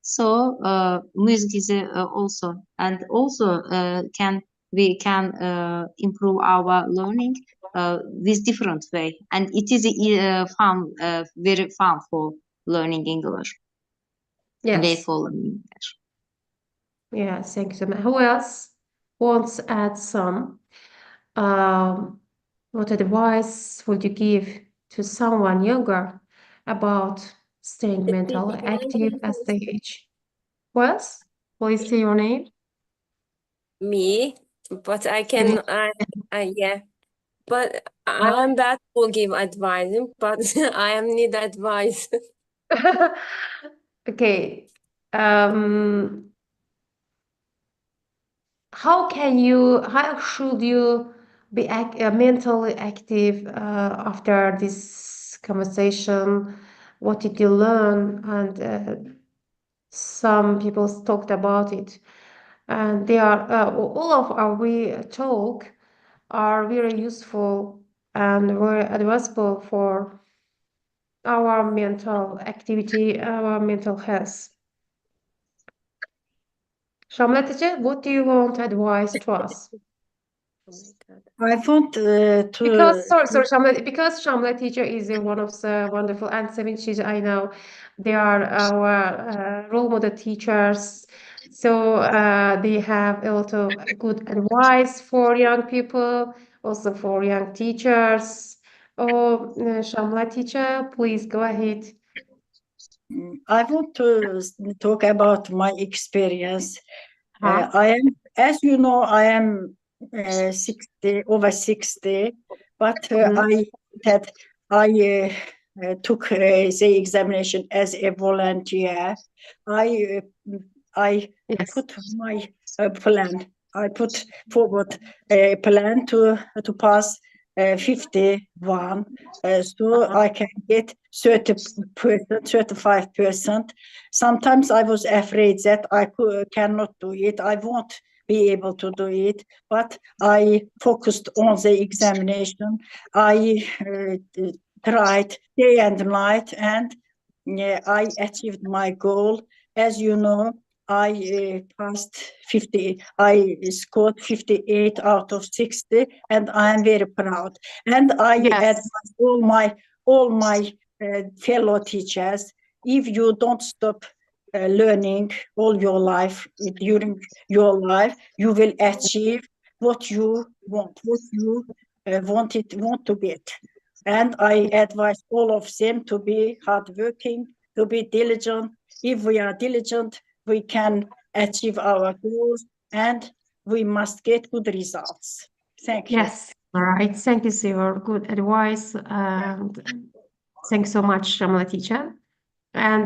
So music is also, and also we can improve our learning with different way, and it is fun, very fun for learning English. Way Yes. for learning English. Yeah, thank you so much. Who else wants to add some? What advice would you give to someone younger about staying mentally active as they age? Who else? Please say your name. Me, but I can, yeah, but I'm bad for give advice, but I am need advice. Okay. How should you be mentally active after this conversation? What did you learn? And some people talked about it, and they are all of our we talk are very useful and very advisable for our mental activity, our mental health. Shamla, what do you want to advise to us? I want Because sorry, Shamla, because Shamla teacher is one of the wonderful and seven teachers I know. They are our role model teachers. So they have a lot of good advice for young people, also for young teachers. Oh, Shamla teacher, please go ahead. I want to talk about my experience. I am, as you know, I am 60, over 60, but I took the examination as a volunteer. I put my plan. I put forward a plan to pass 51, so I can get 30%, 35%. Sometimes I was afraid that I cannot do it. I won't be able to do it, but I focused on the examination. I tried day and night, and I achieved my goal. As you know, I passed 50. I scored 58 out of 60, and I am very proud. And I advise all my fellow teachers: if you don't stop learning all your life, during your life, you will achieve what you want, what you want to get. And I advise all of them to be hardworking, to be diligent. If we are diligent, we can achieve our goals, and we must get good results. Thank you. Yes, all right. Thank you for your good advice. And thanks so much, Shamla teacher. And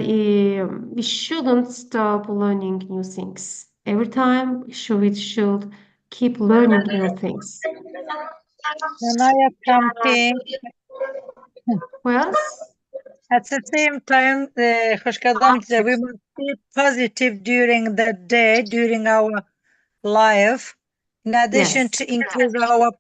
we shouldn't stop learning new things. Every time we should keep learning new things. And I have something. Well, At the same time, we must be positive during the day, during our life. In addition Yes. to increase our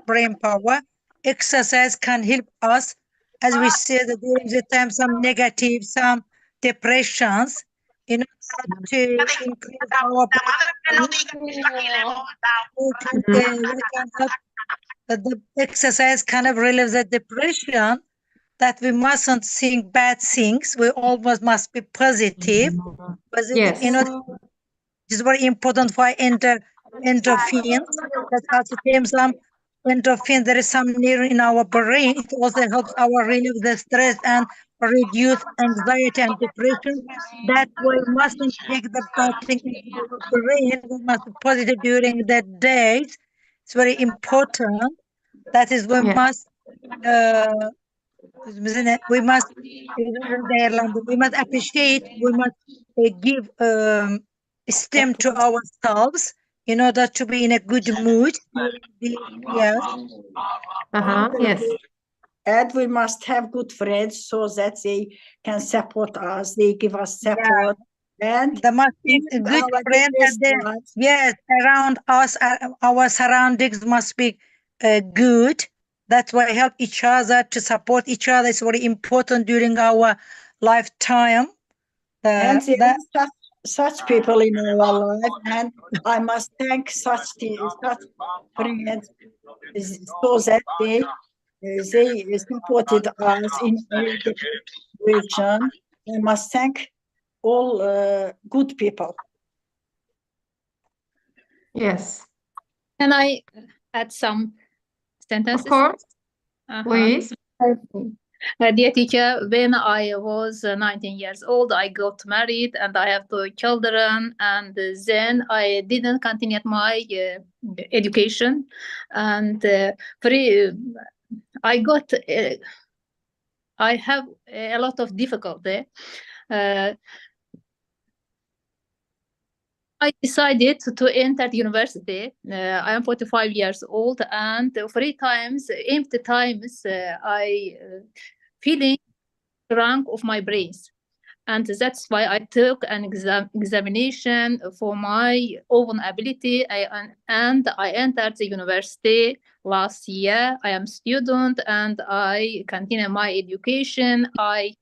brain power, exercise can help us, as we said during the time, some negative, some depressions, in order to increase our we can help the exercise kind of relieves the depression, that we mustn't think bad things. We always must be positive. Positive, Yes. it's very important for endorphins. That also came some endorphin. There is some near in our brain. It also helps our relieve the stress and reduce anxiety and depression. That we mustn't take the bad thing into our brain. We must be positive during the days. It's very important. That is, we must we must we must appreciate, we must give esteem to ourselves in order to be in a good mood during the yes. Yes. And we must have good friends so that they can support us, they give us support. And there must be a good friend yes, around us, our surroundings must be good. That's why help each other, to support each other is very important during our lifetime. And there are such people in our life, and I must thank such friends so that they supported us in every situation. I must thank all good people. Yes. Can I add some sentences? Of course. Please. Dear teacher, when I was 19 years old, I got married and I have 2 children, and then I didn't continue my education, and I have a lot of difficulty. I decided to enter university. I am 45 years old, and 3 times, empty times, I feeling wrong of my brains. And that's why I took an examination for my own ability, and I entered the university last year. I am student and I continue my education. I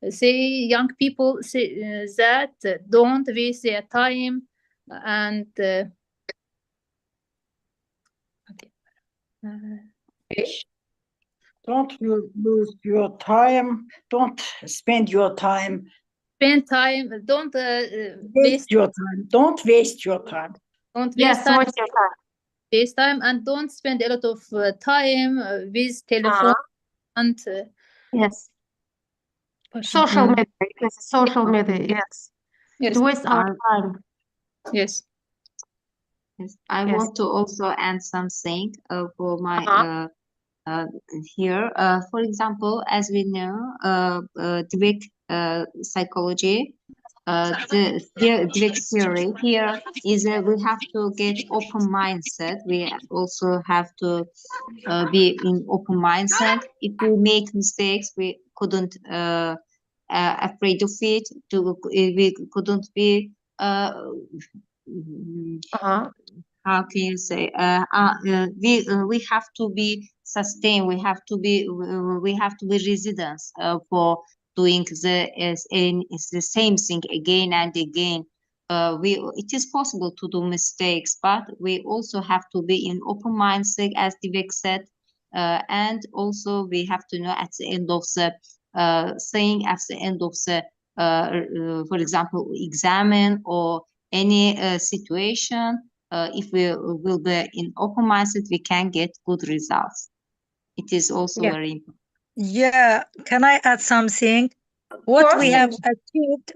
say young people say, that don't waste their time, and don't lose your time. Don't spend your time. Spend time. Don't waste your time. Don't waste your time. Don't waste time. Waste time, and don't spend a lot of time with telephone and yes. Social media. Because social media. Yes. It wastes our time. Yes. Yes, I want to also add something for my here. For example, as we know, direct psychology, the direct theory here is we have to get open mindset. We also have to be in open mindset. If we make mistakes, we couldn't afraid of it. We couldn't be how can you say we have to be sustained, we have to be resilient for doing the same thing again and again. It is possible to do mistakes, but we also have to be in open mindset, as Divek said, and also we have to know at the end of the for example, examine or any situation. If we will be in open mindset, we can get good results. It is also very important. Yeah, can I add something? What we achieved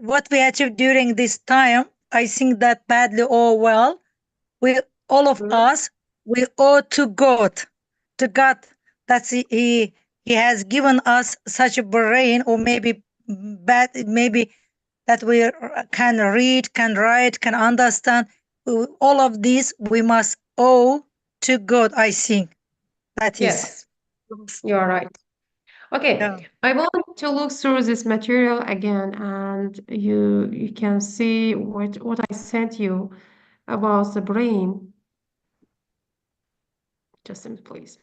during this time, I think that badly or well, all of us, we owe to God. That he has given us such a brain, or maybe maybe that we can read, can write, can understand. all of these we must owe to God, I think. That is. Yes, you are right. Okay, Yeah. I want to look through this material again, and you can see what I sent you about the brain. Just a minute, please.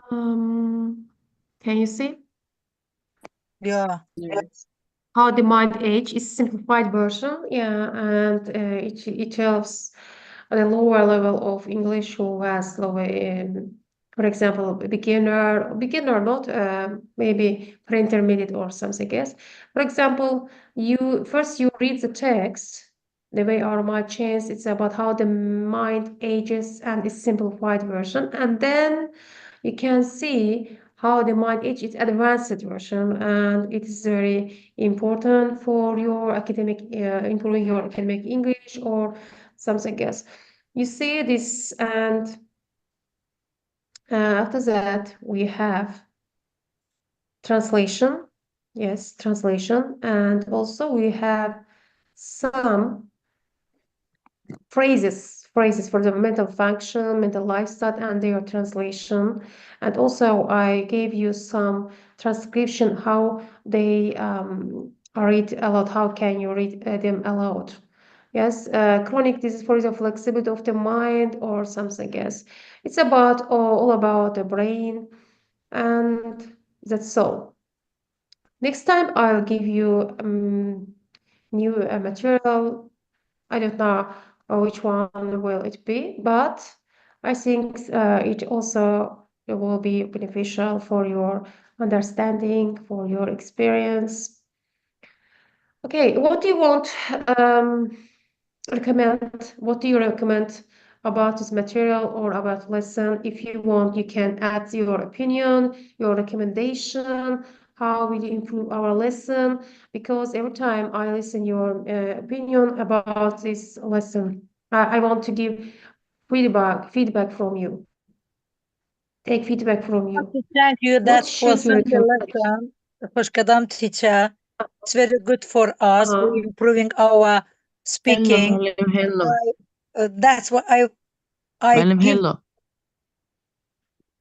Can you see? Yeah. Yes. How the mind age is simplified version, yeah, and it helps at a lower level of English who has lower, for example, beginner not maybe pre-intermediate or something else. For example, you read the text, the way our mind changes. It's about how the mind ages and its simplified version, and then you can see how the mind ages advanced version, and it is very important for your academic improving your academic English or something else. You see this, and after that we have translation. Yes, translation, and also we have some phrases for the mental function, mental lifestyle, and their translation. And also I gave you some transcription, how they read aloud, how can you read them aloud. Yes, chronic disease, for example, flexibility of the mind or something else. It's about all about the brain, and that's all. Next time I'll give you new material. I don't know which one will it be, but I think it also will be beneficial for your understanding, for your experience. Okay, what do you want recommend? What do you recommend about this material or about lesson? If you want, you can add your opinion, your recommendation. How will you improve our lesson? Because every time I listen your opinion about this lesson, I want to give feedback from you. Take feedback from you. Thank you What that for should you Sunday recommend? lesson, Hoshkadam teacher. It's very good for us. We're improving our Hello, speaking. Malim, hello. That's what I Malim, give. hello.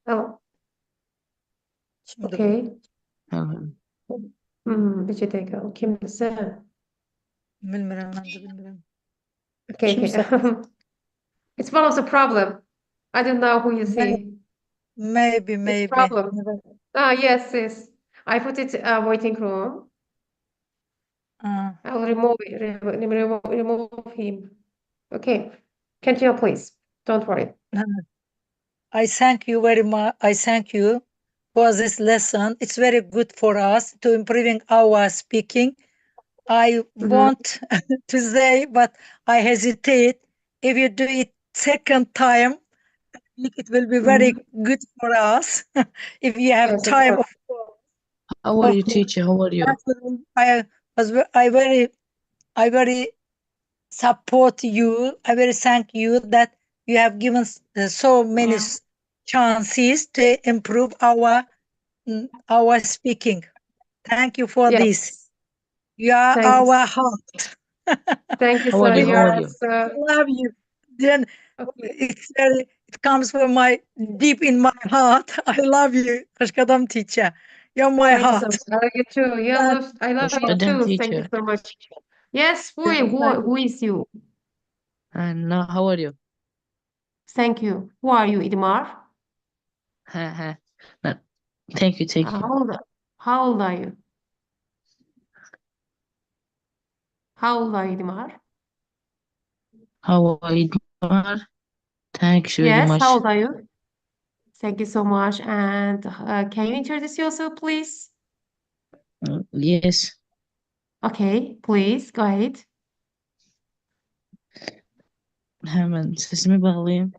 Oh, Şimdi bu. okay. Hello. Bir dakika. Kimdi sen? Bilmiyorum, ben de bilmiyorum. Okay, Kimse. okay. It's one of the problem. I don't know who you see. Maybe, It's maybe. problem. Ah, yes, yes. I put it waiting room. I will remove him. Okay. Continue, please. Don't worry. I thank you very much. I thank you for this lesson. It's very good for us to improving our speaking. I want to say, but I hesitate. If you do it second time, I think it will be very good for us. If you have Yes, of time, course. How are you, of course. teacher? How are you? I very support you. I very thank you that you have given so many chances to improve our speaking. Thank you for this. Yes. You are Thanks. our heart. Thank you, How are sir. you? How are you? I love you. Then it comes from my deep in my heart. I love you, Kashkadam teacher. You're my Thank you so heart. much. I love you too. I love you Hoşçakalın, too. Thank you teacher. so much. Yes, Thank who is you? And now, how are you? Thank you. Who are you, Idmar? No, thank you, thank you. How old are you? How old are you, Idmar? How are you? Thanks very Yes, much. how old are you? Thank you so much. And can you introduce yourself, please? Yes. Okay, please go ahead. Hemen sesimi bağlayayım.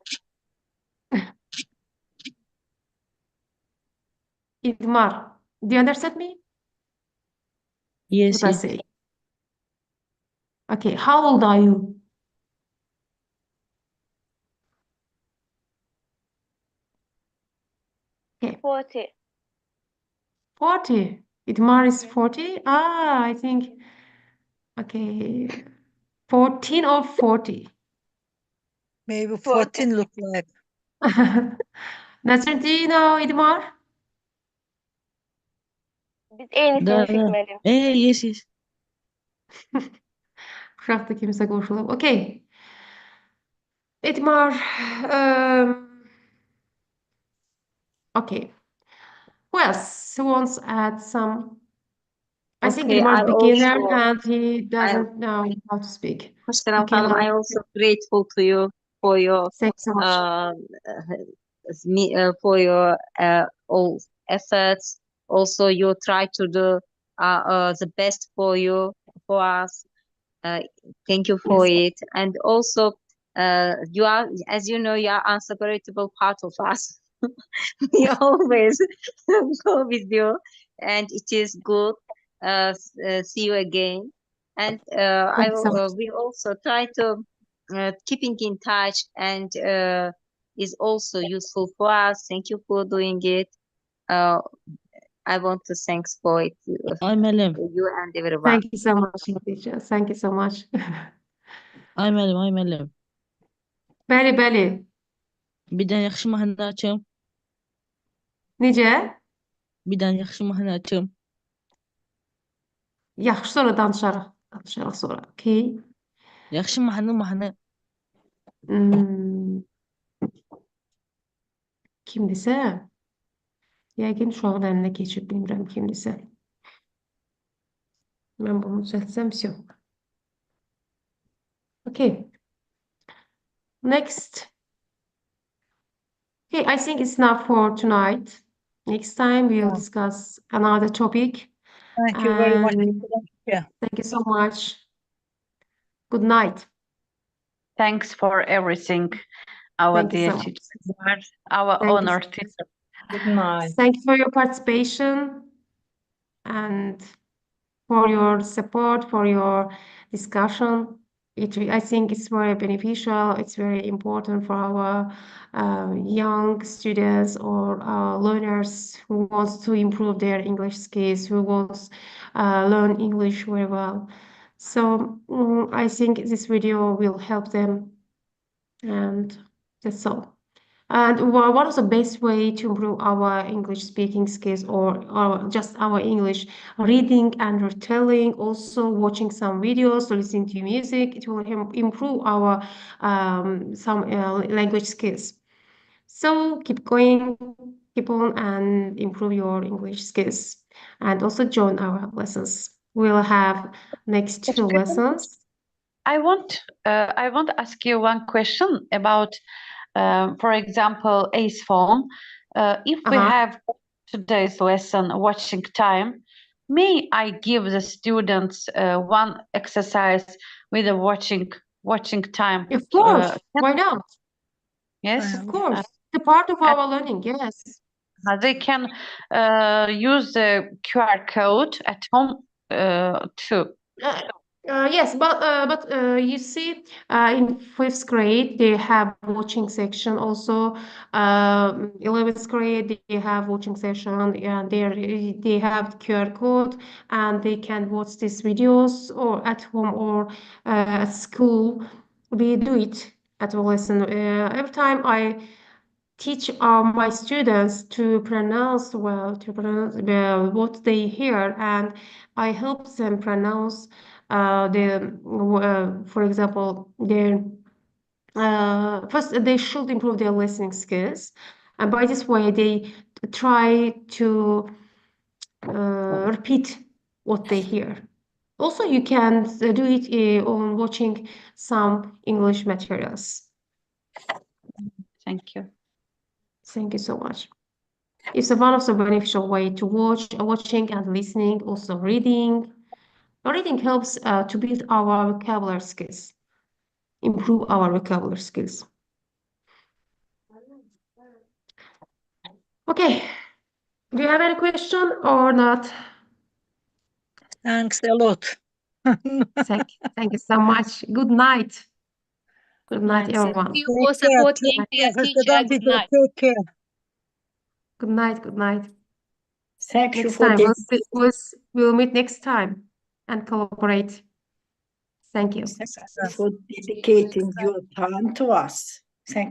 Idmar, do you understand me? Yes, What I yes. say? Okay, how old are you? Okay. 40. 40. Idmar is 40. Ah, I think. Okay. 14 or 40? Maybe 14 look like. Nasir, do you know, Idmar? Biz en iyisini Da. seçmeli. Yes, yes. Uşaqda kimsə qoşulub. Okay. Idmar, okay. Who else wants to add some? I think Okay, Idmar's I beginner also, and he I, doesn't know how to speak. Hoşgeldin Okay, Hanım, I also grateful to you for your thanks so much. for your all efforts. Also, you try to do the best for you, for us. Thank you for it. And also, you are, as you know, you are unseparable part of us. We always go with you, and it is good. See you again. And Thanks so much. we also try to keeping in touch, and is also useful for us. Thank you for doing it. I want to thanks for it, Ay müəllim. you and everyone. Thank you so much, teacher. Thank you so much. Ay müəllim. Bəli. Bir dənə yaxşı mahnı açım. Necə? Bir dənə yaxşı mahnı açım. Yaxşı, sonra danışarıq. Danışarıq sonra. Okay. Yaxşı mahnı. Kimdisə? Yəqin uşağın əlinə keçib, bilmirəm kimdisə. Mən bunu düzəltsəm, всё. Okay. Next. Okay, I think it's enough for tonight. Next time we'll discuss another topic. Thank you very much. Yeah. Thank you so much. Good night. Thanks for everything, our Thank you dear so much. teacher, our Thank you. honored teacher. Good night. Thank you for your participation and for your support, for your discussion. I think it's very beneficial. It's very important for our young students or learners who wants to improve their English skills, who wants learn English very well. So I think this video will help them, and that's all. And what is the best way to improve our English speaking skills, or just our English reading and retelling, also watching some videos, listening to music? It will improve our some language skills. So keep going, keep on, and improve your English skills. And also join our lessons. We'll have next 2 lessons. I want to ask you one question about, for example, ACE phone. If we have today's lesson watching time, may I give the students one exercise with a watching time? Of course, why not? Yes, of course. The part of our learning, yes. They can use the QR code at home too. Yes, but you see, in 5th grade they have watching section also. 11th grade they have watching session, and they have QR code, and they can watch these videos or at home or at school. We do it at a lesson. Every time I teach my students to pronounce well, what they hear, and I help them pronounce for example, their first they should improve their listening skills, and by this way they try to repeat what they hear. Also, you can do it on watching some English materials. Thank you. Thank you so much. It's one of the beneficial way to watching and listening, also reading. Reading helps to build our vocabulary skills, improve our vocabulary skills. Okay, do you have any question or not? Thanks a lot. Thank you so much. Good night. Good night, everyone. Thank you for supporting dear teacher. Good night. Take care. Good night. Good night. Thank you Next for time this. we'll meet next time and collaborate. Thank you. Thank you for dedicating your time to us. Thank